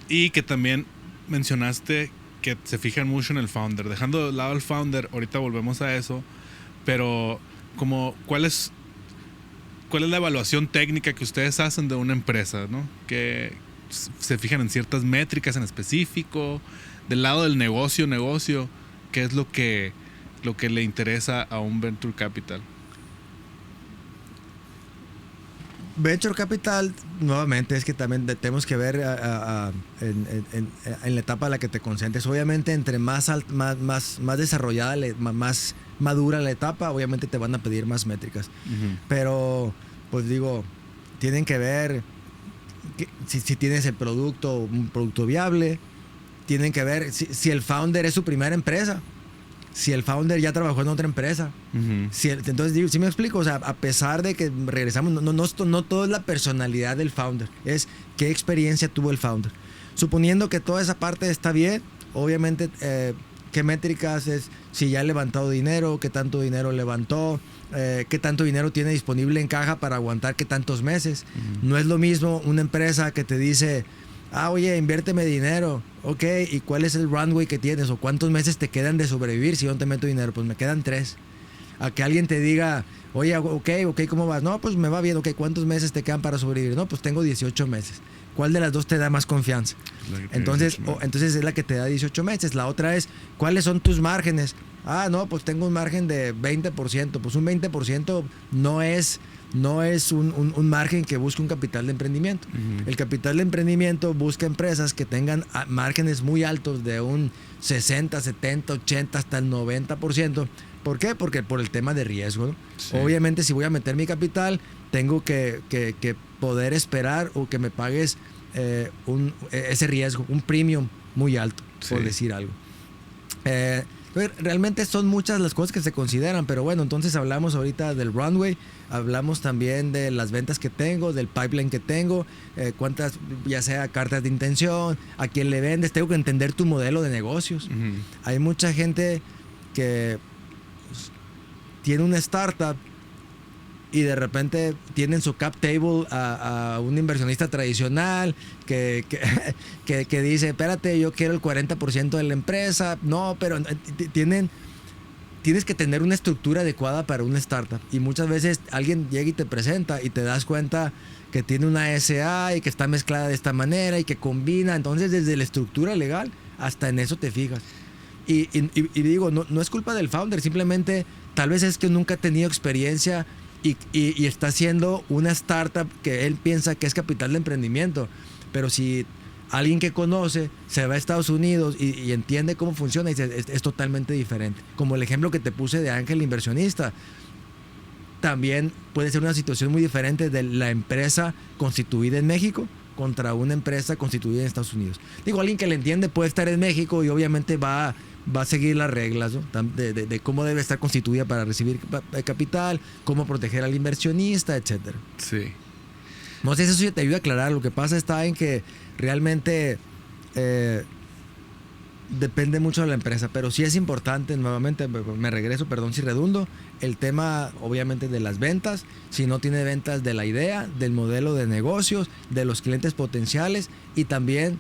y que también mencionaste que se fijan mucho en el founder. Dejando de lado al founder, ahorita volvemos a eso, pero como ¿cuál es la evaluación técnica que ustedes hacen de una empresa, ¿no? Que se fijan en ciertas métricas en específico, del lado del negocio, ¿qué es lo que le interesa a un venture capital? Venture Capital, nuevamente, es que también tenemos que ver en la etapa a la que te concentres. Obviamente, entre más desarrollada, más madura la etapa, obviamente te van a pedir más métricas. Uh-huh. Pero, pues digo, tienen que ver si tienes el producto, un producto viable. Tienen que ver si el founder es su primera empresa. Si el founder ya trabajó en otra empresa. Uh-huh. Entonces, digo, ¿sí me explico? O sea, a pesar de que regresamos, no todo es la personalidad del founder, es qué experiencia tuvo el founder. Suponiendo que toda esa parte está bien, obviamente, qué métricas es, si ya ha levantado dinero, qué tanto dinero levantó, qué tanto dinero tiene disponible en caja para aguantar qué tantos meses. Uh-huh. No es lo mismo una empresa que te dice, oye, inviérteme dinero. Ok, ¿y cuál es el runway que tienes? ¿O cuántos meses te quedan de sobrevivir si yo no te meto dinero? Pues me quedan 3. A que alguien te diga, oye, ok, ¿cómo vas? No, pues me va bien. Ok, ¿cuántos meses te quedan para sobrevivir? No, pues tengo 18 meses. ¿Cuál de las dos te da más confianza? Entonces es la que te da 18 meses. La otra es, ¿cuáles son tus márgenes? No, pues tengo un margen de 20%. Pues un 20% no es un margen que busca un capital de emprendimiento. Uh-huh. El capital de emprendimiento busca empresas que tengan márgenes muy altos de un 60, 70, 80 hasta el 90%. ¿Por qué? Porque por el tema de riesgo, ¿no? Sí. Obviamente, si voy a meter mi capital, tengo que poder esperar o que me pagues ese riesgo, un premium muy alto, sí, por decir algo. Realmente son muchas las cosas que se consideran, pero bueno, entonces hablamos ahorita del runway, hablamos también de las ventas que tengo, del pipeline que tengo, cuántas, ya sea cartas de intención, a quién le vendes, tengo que entender tu modelo de negocios. Uh-huh. Hay mucha gente que tiene una startup y de repente tienen su cap table a un inversionista tradicional que dice, espérate, yo quiero el 40% de la empresa. No, pero tienes que tener una estructura adecuada para una startup. Y muchas veces alguien llega y te presenta y te das cuenta que tiene una SA y que está mezclada de esta manera y que combina. Entonces, desde la estructura legal hasta en eso te fijas. Y digo, no es culpa del founder, simplemente tal vez es que nunca ha tenido experiencia y está haciendo una startup que él piensa que es capital de emprendimiento. Pero si alguien que conoce se va a Estados Unidos y entiende cómo funciona, y es totalmente diferente. Como el ejemplo que te puse de Ángel Inversionista. También puede ser una situación muy diferente de la empresa constituida en México contra una empresa constituida en Estados Unidos. Digo, alguien que le entiende puede estar en México y obviamente va a seguir las reglas, ¿no? de cómo debe estar constituida para recibir capital, cómo proteger al inversionista, etcétera. Sí. No sé si eso te ayuda a aclarar. Lo que pasa está en que realmente depende mucho de la empresa, pero sí es importante, nuevamente me regreso, perdón si redundo, el tema obviamente de las ventas, si no tiene ventas, de la idea, del modelo de negocios, de los clientes potenciales, y también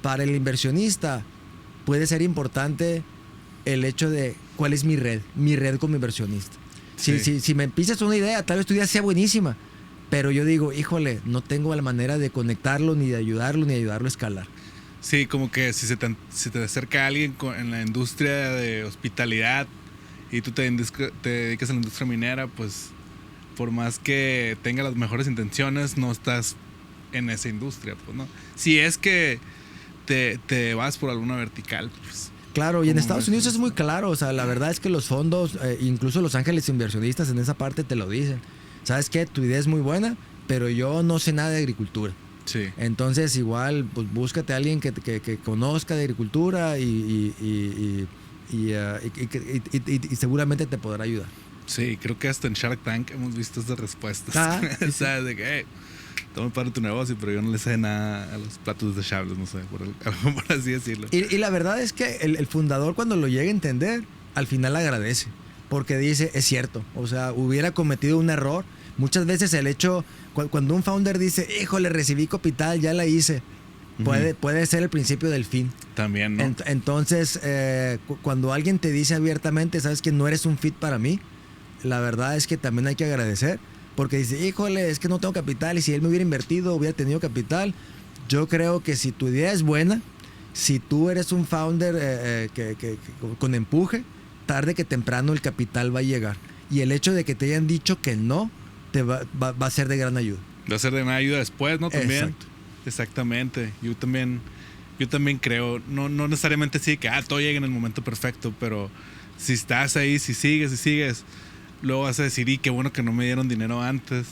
para el inversionista puede ser importante el hecho de cuál es mi red como inversionista. Sí. Si me pisas una idea, tal vez tu idea sea buenísima, pero yo digo, híjole, no tengo la manera de conectarlo, ni de ayudarlo a escalar. Sí, como que si se te acerca alguien en la industria de hospitalidad y tú te dedicas a la industria minera, pues por más que tenga las mejores intenciones, no estás en esa industria, pues, ¿no? Si es que te vas por alguna vertical, pues. Claro, y en Estados Unidos es muy claro. O sea, la verdad es que los fondos, incluso los ángeles inversionistas en esa parte te lo dicen. ¿Sabes qué? Tu idea es muy buena, pero yo no sé nada de agricultura. Sí. Entonces, igual, pues búscate a alguien que conozca de agricultura y seguramente te podrá ayudar. Sí, creo que hasta en Shark Tank hemos visto estas respuestas. O sea, de que, toma para tu negocio, pero yo no le sé nada a los platos desechables, no sé, por así decirlo. Y la verdad es que el fundador, cuando lo llega a entender, al final agradece, porque dice, es cierto, o sea, hubiera cometido un error. Muchas veces el hecho, cuando un founder dice, híjole, recibí capital, ya la hice, puede ser el principio del fin. También, ¿no? Entonces, cuando alguien te dice abiertamente, sabes que no eres un fit para mí, la verdad es que también hay que agradecer, porque dice, híjole, es que no tengo capital, y si él me hubiera invertido, hubiera tenido capital. Yo creo que si tu idea es buena, si tú eres un founder con empuje, tarde que temprano el capital va a llegar. Y el hecho de que te hayan dicho que no, te va a ser de gran ayuda. Va a ser de gran ayuda después, ¿no? También. Exacto. Exactamente. Yo también creo, no necesariamente sí que todo llega en el momento perfecto, pero si estás ahí, si sigues, luego vas a decir, y qué bueno que no me dieron dinero antes,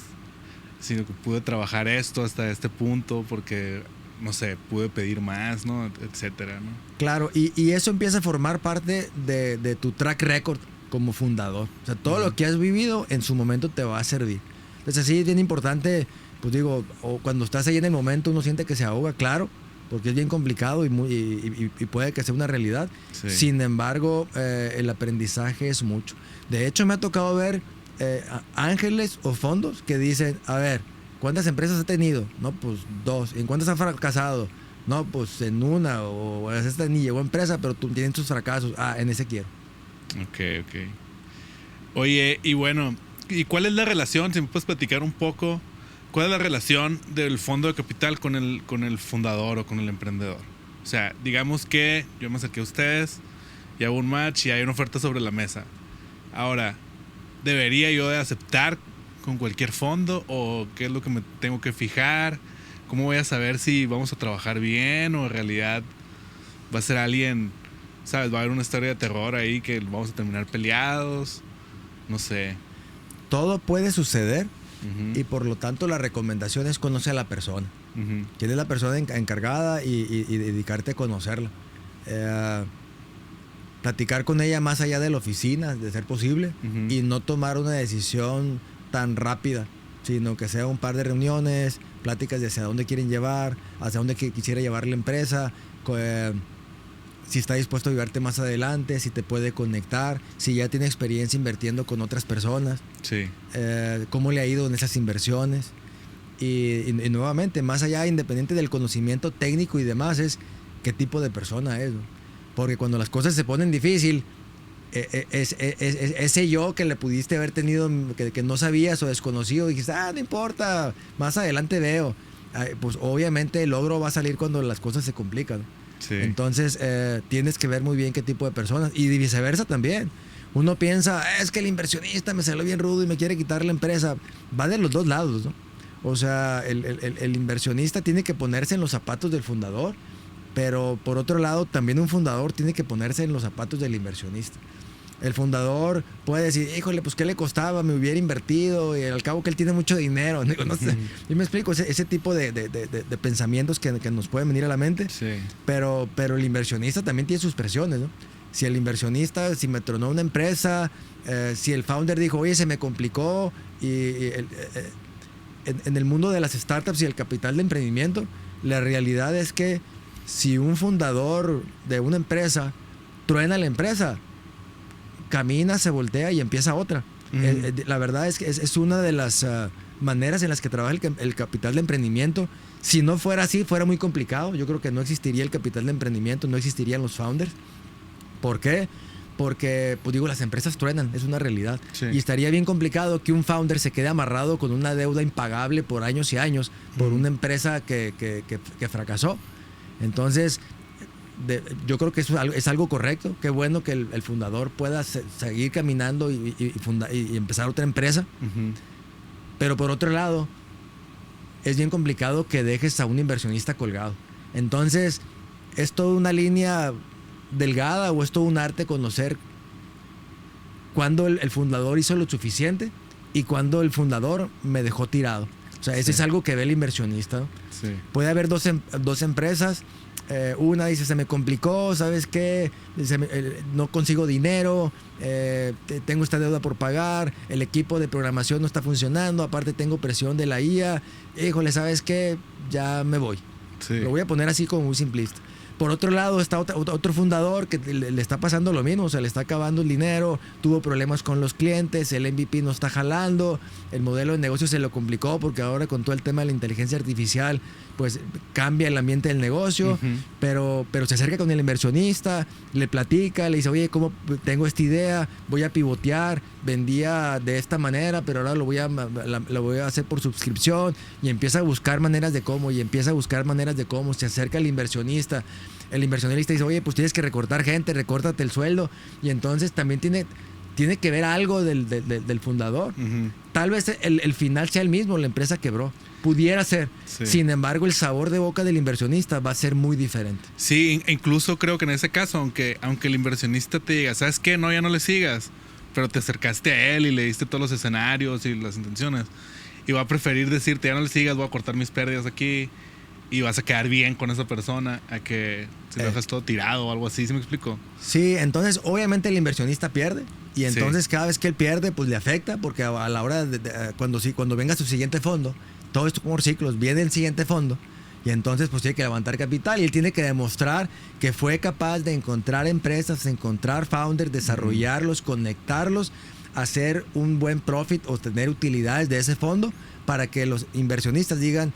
sino que pude trabajar esto hasta este punto, porque, no sé, pude pedir más, ¿no? Etcétera, ¿no? Claro, y eso empieza a formar parte de tu track record como fundador. O sea, todo lo que has vivido en su momento te va a servir. Entonces, sí, es bien importante, pues digo, o cuando estás ahí en el momento uno siente que se ahoga, claro, porque es bien complicado y puede que sea una realidad. Sí. Sin embargo, el aprendizaje es mucho. De hecho, me ha tocado ver ángeles o fondos que dicen, a ver, ¿cuántas empresas ha tenido? No, pues 2. ¿En cuántas ha fracasado? No, pues en una, o esta ni llegó a empresa, pero tú tienes tus fracasos. En ese quiero. Ok. Oye, y bueno, ¿y cuál es la relación? Si me puedes platicar un poco, ¿cuál es la relación del fondo de capital con el fundador o con el emprendedor? O sea, digamos que yo me acerqué a ustedes y hago un match y hay una oferta sobre la mesa. Ahora, ¿debería yo de aceptar con cualquier fondo o qué es lo que me tengo que fijar? ¿Cómo voy a saber si vamos a trabajar bien o en realidad va a ser alguien, sabes, va a haber una historia de terror ahí que vamos a terminar peleados? No sé. Todo puede suceder. Uh-huh. Y por lo tanto la recomendación es conocer a la persona. Uh-huh. ¿Quién es la persona encargada y dedicarte a conocerla? Platicar con ella más allá de la oficina, de ser posible, uh-huh. y no tomar una decisión tan rápida, sino que sea un par de reuniones, pláticas de hacia dónde quieren llevar, hacia dónde quisiera llevar la empresa, si está dispuesto a ayudarte más adelante, si te puede conectar, si ya tiene experiencia invirtiendo con otras personas, sí. Cómo le ha ido en esas inversiones. Y nuevamente, más allá, independiente del conocimiento técnico y demás, es qué tipo de persona es, ¿no? Porque cuando las cosas se ponen difícil, ese yo que le pudiste haber tenido, que no sabías o desconocido, dijiste, no importa, más adelante veo. Pues obviamente el logro va a salir cuando las cosas se complican. Sí. Entonces tienes que ver muy bien qué tipo de personas, y viceversa también. Uno piensa, es que el inversionista me salió bien rudo y me quiere quitar la empresa. Va de los dos lados, ¿no? O sea, el inversionista tiene que ponerse en los zapatos del fundador, pero por otro lado también un fundador tiene que ponerse en los zapatos del inversionista. El fundador puede decir, híjole, pues ¿qué le costaba? Me hubiera invertido, y al cabo que él tiene mucho dinero. No sé. Y me explico, ese tipo de pensamientos que nos pueden venir a la mente. Sí. Pero el inversionista también tiene sus presiones, ¿no? Si el inversionista, si me tronó una empresa, si el founder dijo, oye, se me complicó, en el mundo de las startups y el capital de emprendimiento, la realidad es que si un fundador de una empresa truena la empresa, camina, se voltea y empieza otra. La verdad es que es una de las maneras en las que trabaja el capital de emprendimiento. Si no fuera así, fuera muy complicado. Yo creo que no existiría el capital de emprendimiento, no existirían los founders. ¿Por qué? Porque, pues digo, las empresas truenan, es una realidad. Sí. Y estaría bien complicado que un founder se quede amarrado con una deuda impagable por años y años por una empresa que fracasó. Entonces, yo creo que eso es algo correcto. Qué bueno que el fundador pueda seguir caminando y empezar otra empresa. Uh-huh. Pero por otro lado, es bien complicado que dejes a un inversionista colgado. Entonces, es toda una línea delgada, o es todo un arte conocer cuándo el fundador hizo lo suficiente y cuándo el fundador me dejó tirado. O sea, ese es algo que ve el inversionista, ¿no? Sí. Puede haber dos empresas. Una dice, se me complicó, ¿sabes qué? No consigo dinero, tengo esta deuda por pagar, el equipo de programación no está funcionando, aparte tengo presión de la IA, híjole, ¿sabes qué? Ya me voy. Sí. Lo voy a poner así como muy simplista. Por otro lado está otro fundador que le está pasando lo mismo, o sea, le está acabando el dinero, tuvo problemas con los clientes, el MVP no está jalando, el modelo de negocio se lo complicó porque ahora con todo el tema de la inteligencia artificial, pues cambia el ambiente del negocio, pero se acerca con el inversionista, le platica, le dice, oye, ¿cómo tengo esta idea? Voy a pivotear, vendía de esta manera, pero ahora lo voy a hacer por suscripción, y empieza a buscar maneras de cómo, se acerca al inversionista. El inversionista dice, oye, pues tienes que recortar gente, recórtate el sueldo, y entonces también tiene que ver algo del fundador. Tal vez el final sea el mismo, la empresa quebró. Pudiera ser. Sí. Sin embargo, el sabor de boca del inversionista va a ser muy diferente. Sí, incluso creo que en ese caso, aunque el inversionista te diga, ¿sabes qué? No, ya no le sigas. Pero te acercaste a él y le diste todos los escenarios y las intenciones. Y va a preferir decirte, ya no le sigas, voy a cortar mis pérdidas aquí. Y vas a quedar bien con esa persona a que si lo dejas todo tirado o algo así. ¿Sí me explico? Sí, entonces obviamente el inversionista pierde. Y entonces cada vez que él pierde, pues le afecta. Porque a la hora cuando venga su siguiente fondo, todo esto como ciclos, viene el siguiente fondo y entonces pues tiene que levantar capital y él tiene que demostrar que fue capaz de encontrar empresas, encontrar founders, desarrollarlos, conectarlos, hacer un buen profit o tener utilidades de ese fondo para que los inversionistas digan,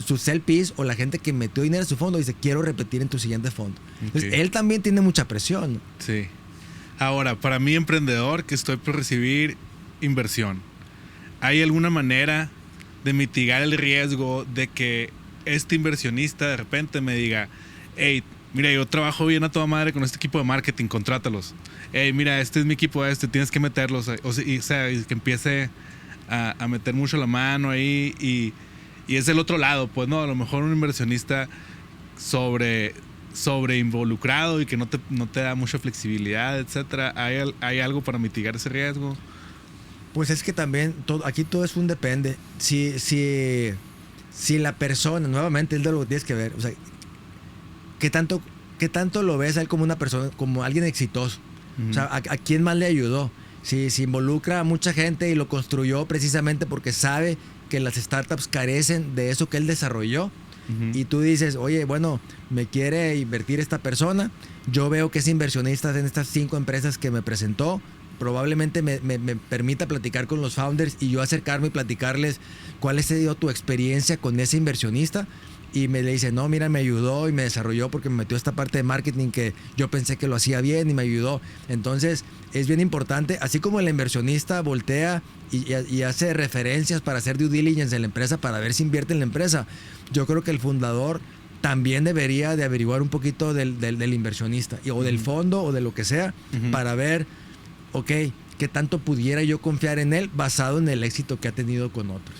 sus LPs o la gente que metió dinero en su fondo dice, quiero repetir en tu siguiente fondo. Entonces él también tiene mucha presión, ¿no? Sí. Ahora, para mí emprendedor que estoy por recibir inversión, ¿hay alguna manera de mitigar el riesgo de que este inversionista de repente me diga, hey, mira, yo trabajo bien a toda madre con este equipo de marketing, contrátalos. Hey, mira, este es mi equipo, tienes que meterlos. O sea, y que empiece a meter mucho la mano ahí y es el otro lado, pues no, a lo mejor un inversionista sobre involucrado y que no te da mucha flexibilidad, etcétera. ¿Hay algo para mitigar ese riesgo? Pues es que también aquí todo es un depende. Si la persona, nuevamente es de lo que tienes que ver, o sea, ¿qué tanto lo ves a él como una persona, como alguien exitoso? O sea, ¿a quién más le ayudó? Si involucra a mucha gente y lo construyó precisamente porque sabe que las startups carecen de eso que él desarrolló, y tú dices, oye, bueno, me quiere invertir esta persona, yo veo que es inversionista en estas 5 empresas que me presentó, probablemente me permita platicar con los founders y yo acercarme y platicarles cuál ha sido tu experiencia con ese inversionista, y me le dice, no, mira, me ayudó y me desarrolló porque me metió esta parte de marketing que yo pensé que lo hacía bien y me ayudó. Entonces es bien importante, así como el inversionista voltea y hace referencias para hacer due diligence en la empresa para ver si invierte en la empresa, yo creo que el fundador también debería de averiguar un poquito del inversionista o del fondo o de lo que sea, para ver, ok, qué tanto pudiera yo confiar en él basado en el éxito que ha tenido con otros.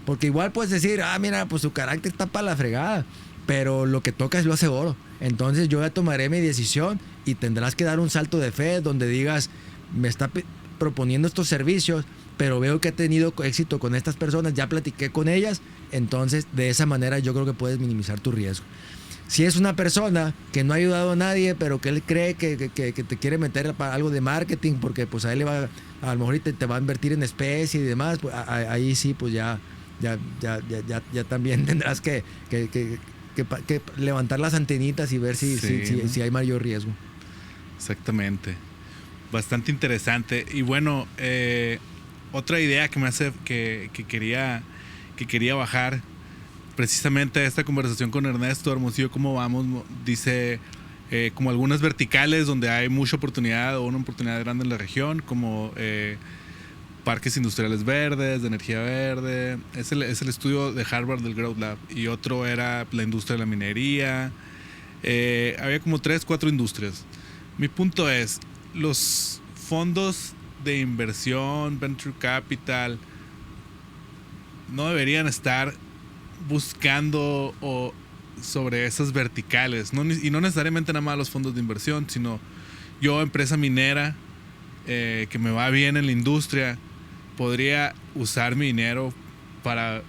Porque igual puedes decir, mira, pues su carácter está para la fregada, pero lo que toca es lo hace oro. Entonces yo ya tomaré mi decisión y tendrás que dar un salto de fe donde digas, me está proponiendo estos servicios, pero veo que ha tenido éxito con estas personas, ya platiqué con ellas, entonces de esa manera yo creo que puedes minimizar tu riesgo. Si es una persona que no ha ayudado a nadie, pero que él cree que te quiere meter para algo de marketing, porque pues a él a lo mejor te va a invertir en especie y demás, pues ahí sí, pues ya también tendrás que levantar las antenitas y ver si hay mayor riesgo. Exactamente. Bastante interesante. Y bueno, otra idea que me hace que quería bajar precisamente esta conversación con Ernesto Hermosillo, ¿cómo vamos? Dice como algunas verticales donde hay mucha oportunidad o una oportunidad grande en la región, como parques industriales verdes, de energía verde. Es el estudio de Harvard del Growth Lab. Y otro era la industria de la minería. Había como 3, 4 industrias. Mi punto es, los fondos de inversión, venture capital, no deberían estar buscando sobre esas verticales. Y no necesariamente nada más los fondos de inversión, sino yo, empresa minera, que me va bien en la industria, podría usar mi dinero para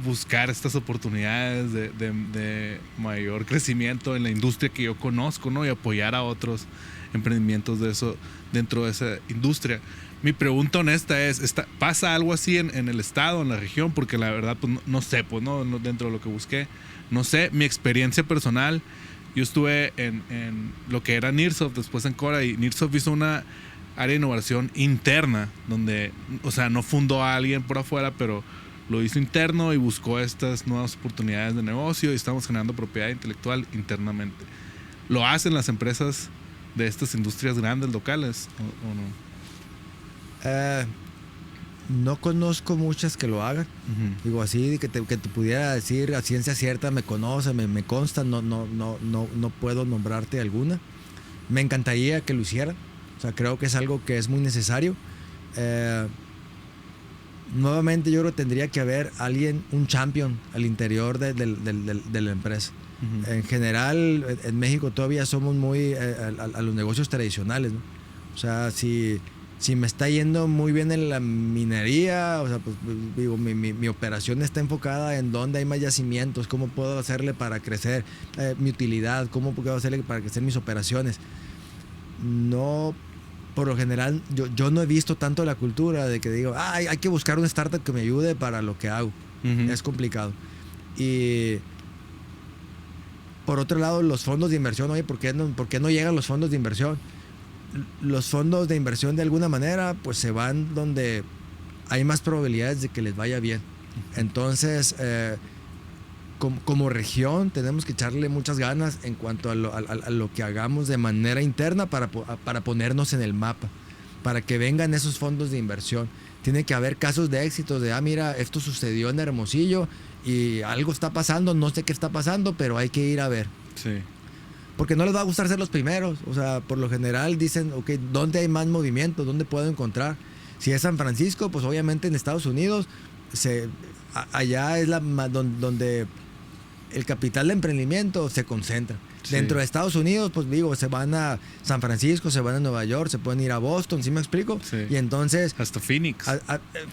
buscar estas oportunidades de mayor crecimiento en la industria que yo conozco, ¿no? Y apoyar a otros emprendimientos de eso dentro de esa industria. Mi pregunta honesta es, ¿pasa algo así en el estado, en la región? Porque la verdad, pues no sé, pues no dentro de lo que busqué, no sé. Mi experiencia personal Yo estuve en lo que era Nearsoft, después en Cora, y Nearsoft hizo una área de innovación interna, donde, o sea, no fundó a alguien por afuera, pero lo hizo interno y buscó estas nuevas oportunidades de negocio y estamos generando propiedad intelectual internamente. ¿Lo hacen las empresas de estas industrias grandes locales o no? No conozco muchas que lo hagan. Digo, así que te pudiera decir a ciencia cierta, me conoce, me consta, no puedo nombrarte alguna. Me encantaría que lo hicieran. O sea, creo que es algo que es muy necesario. Nuevamente yo creo que tendría que haber un champion al interior de la empresa. En general, en México todavía somos muy a los negocios tradicionales, ¿no? O sea, si me está yendo muy bien en la minería, o sea, pues digo, mi operación está enfocada en dónde hay más yacimientos, cómo puedo hacerle para crecer mi utilidad, cómo puedo hacerle para crecer mis operaciones. No, por lo general, yo no he visto tanto la cultura de que digo, hay que buscar una startup que me ayude para lo que hago. Es complicado. Y por otro lado, los fondos de inversión, oye, ¿por qué no llegan los fondos de inversión? Los fondos de inversión de alguna manera pues se van donde hay más probabilidades de que les vaya bien. Entonces como región tenemos que echarle muchas ganas en cuanto a lo que hagamos de manera interna para ponernos en el mapa, para que vengan esos fondos de inversión. Tiene que haber casos de éxito de, mira, esto sucedió en Hermosillo y algo está pasando, no sé qué está pasando, pero hay que ir a ver. Sí. Porque no les va a gustar ser los primeros. O sea, por lo general dicen, ok, ¿dónde hay más movimiento? ¿Dónde puedo encontrar? Si es San Francisco, pues obviamente en Estados Unidos, allá es donde el capital de emprendimiento se concentra. Sí. Dentro de Estados Unidos, pues digo, se van a San Francisco, se van a Nueva York, se pueden ir a Boston, ¿sí me explico? Sí. Y entonces... Hasta Phoenix.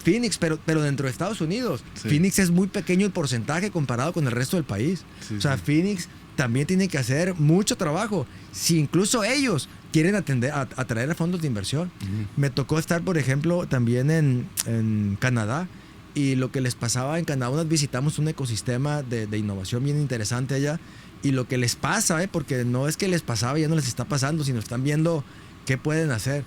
Phoenix, pero dentro de Estados Unidos. Sí. Phoenix es muy pequeño el porcentaje comparado con el resto del país. Sí, o sea, sí. Phoenix también tiene que hacer mucho trabajo. Si incluso ellos quieren atraer a fondos de inversión. Me tocó estar, por ejemplo, también en Canadá. Y lo que les pasaba en Canadá, visitamos un ecosistema de innovación bien interesante allá. Y lo que les pasa, porque no es que les pasaba y ya no les está pasando, sino están viendo qué pueden hacer.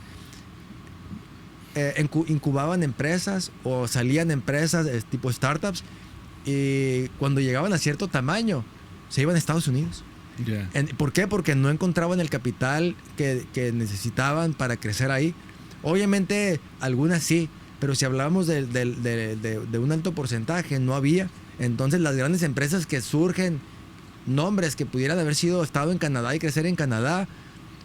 Incubaban empresas o salían empresas tipo startups y cuando llegaban a cierto tamaño se iban a Estados Unidos. Yeah. ¿Por qué? Porque no encontraban el capital que necesitaban para crecer ahí. Obviamente algunas sí, pero si hablábamos de un alto porcentaje, no había. Entonces las grandes empresas que surgen, nombres que pudieran haber estado en Canadá y crecer en Canadá,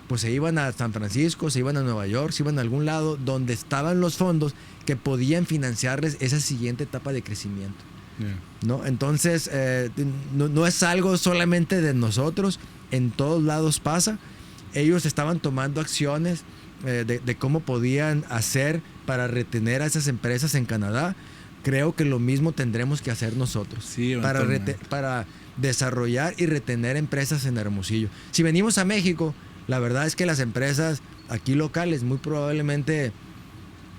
pues se iban a San Francisco, se iban a Nueva York, se iban a algún lado donde estaban los fondos que podían financiarles esa siguiente etapa de crecimiento. Yeah. ¿No? Entonces, no es algo solamente de nosotros, en todos lados pasa. Ellos estaban tomando acciones de cómo podían hacer para retener a esas empresas en Canadá. Creo que lo mismo tendremos que hacer nosotros, sí, para desarrollar y retener empresas en Hermosillo. Si venimos a México, la verdad es que las empresas aquí locales muy probablemente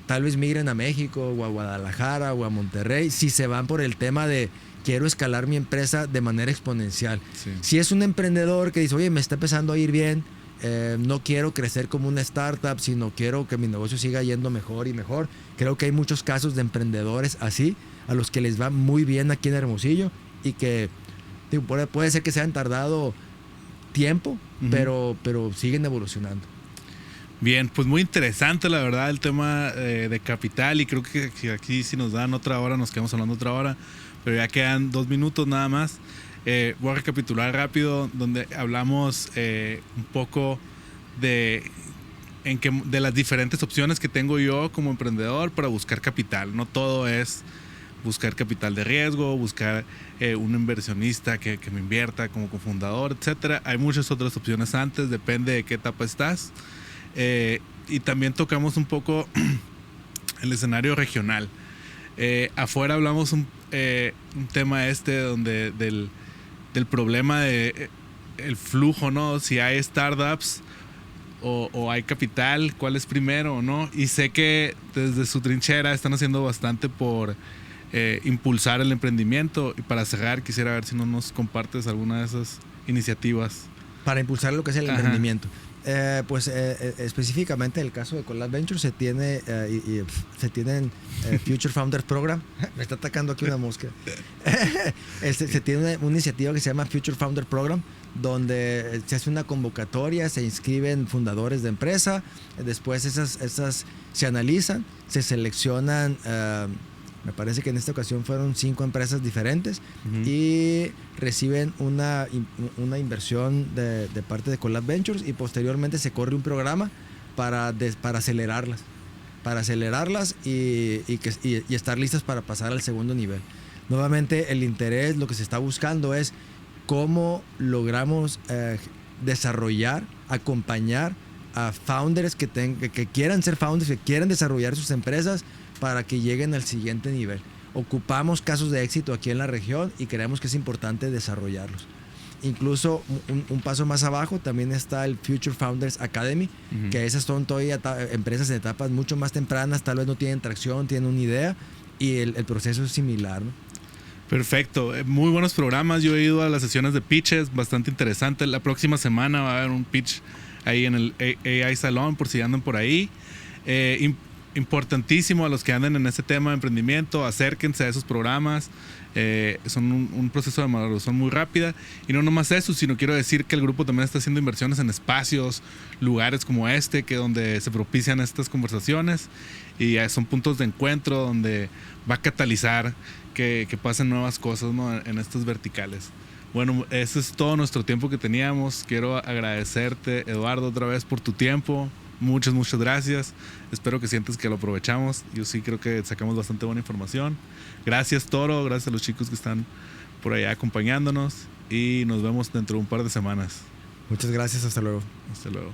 tal vez migren a México o a Guadalajara o a Monterrey si se van por el tema de quiero escalar mi empresa de manera exponencial. Sí. Si es un emprendedor que dice, oye, me está empezando a ir bien, no quiero crecer como una startup, sino quiero que mi negocio siga yendo mejor y mejor. Creo que hay muchos casos de emprendedores así, a los que les va muy bien aquí en Hermosillo y que puede ser que se hayan tardado tiempo, pero siguen evolucionando. Bien, pues muy interesante la verdad el tema de capital y creo que aquí si nos dan otra hora nos quedamos hablando otra hora, pero ya quedan 2 minutos nada más. Voy a recapitular rápido donde hablamos un poco de las diferentes opciones que tengo yo como emprendedor para buscar capital. No todo es buscar capital de riesgo, buscar un inversionista que me invierta como cofundador, etcétera. Hay muchas otras opciones antes, depende de qué etapa estás. Y también tocamos un poco el escenario regional. Afuera hablamos un tema donde del problema de el flujo, ¿no? Si hay startups o hay capital, ¿cuál es primero o no? Y sé que desde su trinchera están haciendo bastante por impulsar el emprendimiento. Y para cerrar, quisiera ver si no nos compartes alguna de esas iniciativas. Para impulsar lo que es el Ajá. emprendimiento. Específicamente en el caso de Collab Ventures se tiene se tienen Future Founders Program. Me está atacando aquí una mosca. Se tiene una iniciativa que se llama Future Founder Program, donde se hace una convocatoria, se inscriben fundadores de empresa, después esas se analizan, se seleccionan. Me parece que en esta ocasión fueron 5 empresas diferentes y reciben una inversión de parte de Collab Ventures, y posteriormente se corre un programa para acelerarlas. Y estar listas para pasar al segundo nivel. Nuevamente, el interés, lo que se está buscando es cómo logramos desarrollar, acompañar a founders que quieran ser founders, que quieran desarrollar sus empresas para que lleguen al siguiente nivel. Ocupamos casos de éxito aquí en la región y creemos que es importante desarrollarlos. Incluso un paso más abajo también está el Future Founders Academy, que esas son todavía empresas en etapas mucho más tempranas, tal vez no tienen tracción, tienen una idea, y el proceso es similar, ¿no? Perfecto, muy buenos programas. Yo he ido a las sesiones de pitches, bastante interesante. La próxima semana va a haber un pitch ahí en el AI Salón, por si andan por ahí. Importantísimo a los que anden en ese tema de emprendimiento, acérquense a esos programas. Son un proceso de maduración muy rápida, y no nomás eso, sino quiero decir que el grupo también está haciendo inversiones en espacios, lugares como este, que donde se propician estas conversaciones, y son puntos de encuentro donde va a catalizar que pasen nuevas cosas, ¿no?, en estos verticales. Bueno, ese es todo nuestro tiempo que teníamos. Quiero agradecerte, Eduardo, otra vez por tu tiempo. Muchas gracias. Espero que sientas que lo aprovechamos. Yo sí creo que sacamos bastante buena información. Gracias, Toro. Gracias a los chicos que están por allá acompañándonos. Y nos vemos dentro de un par de semanas. Muchas gracias. Hasta luego. Hasta luego.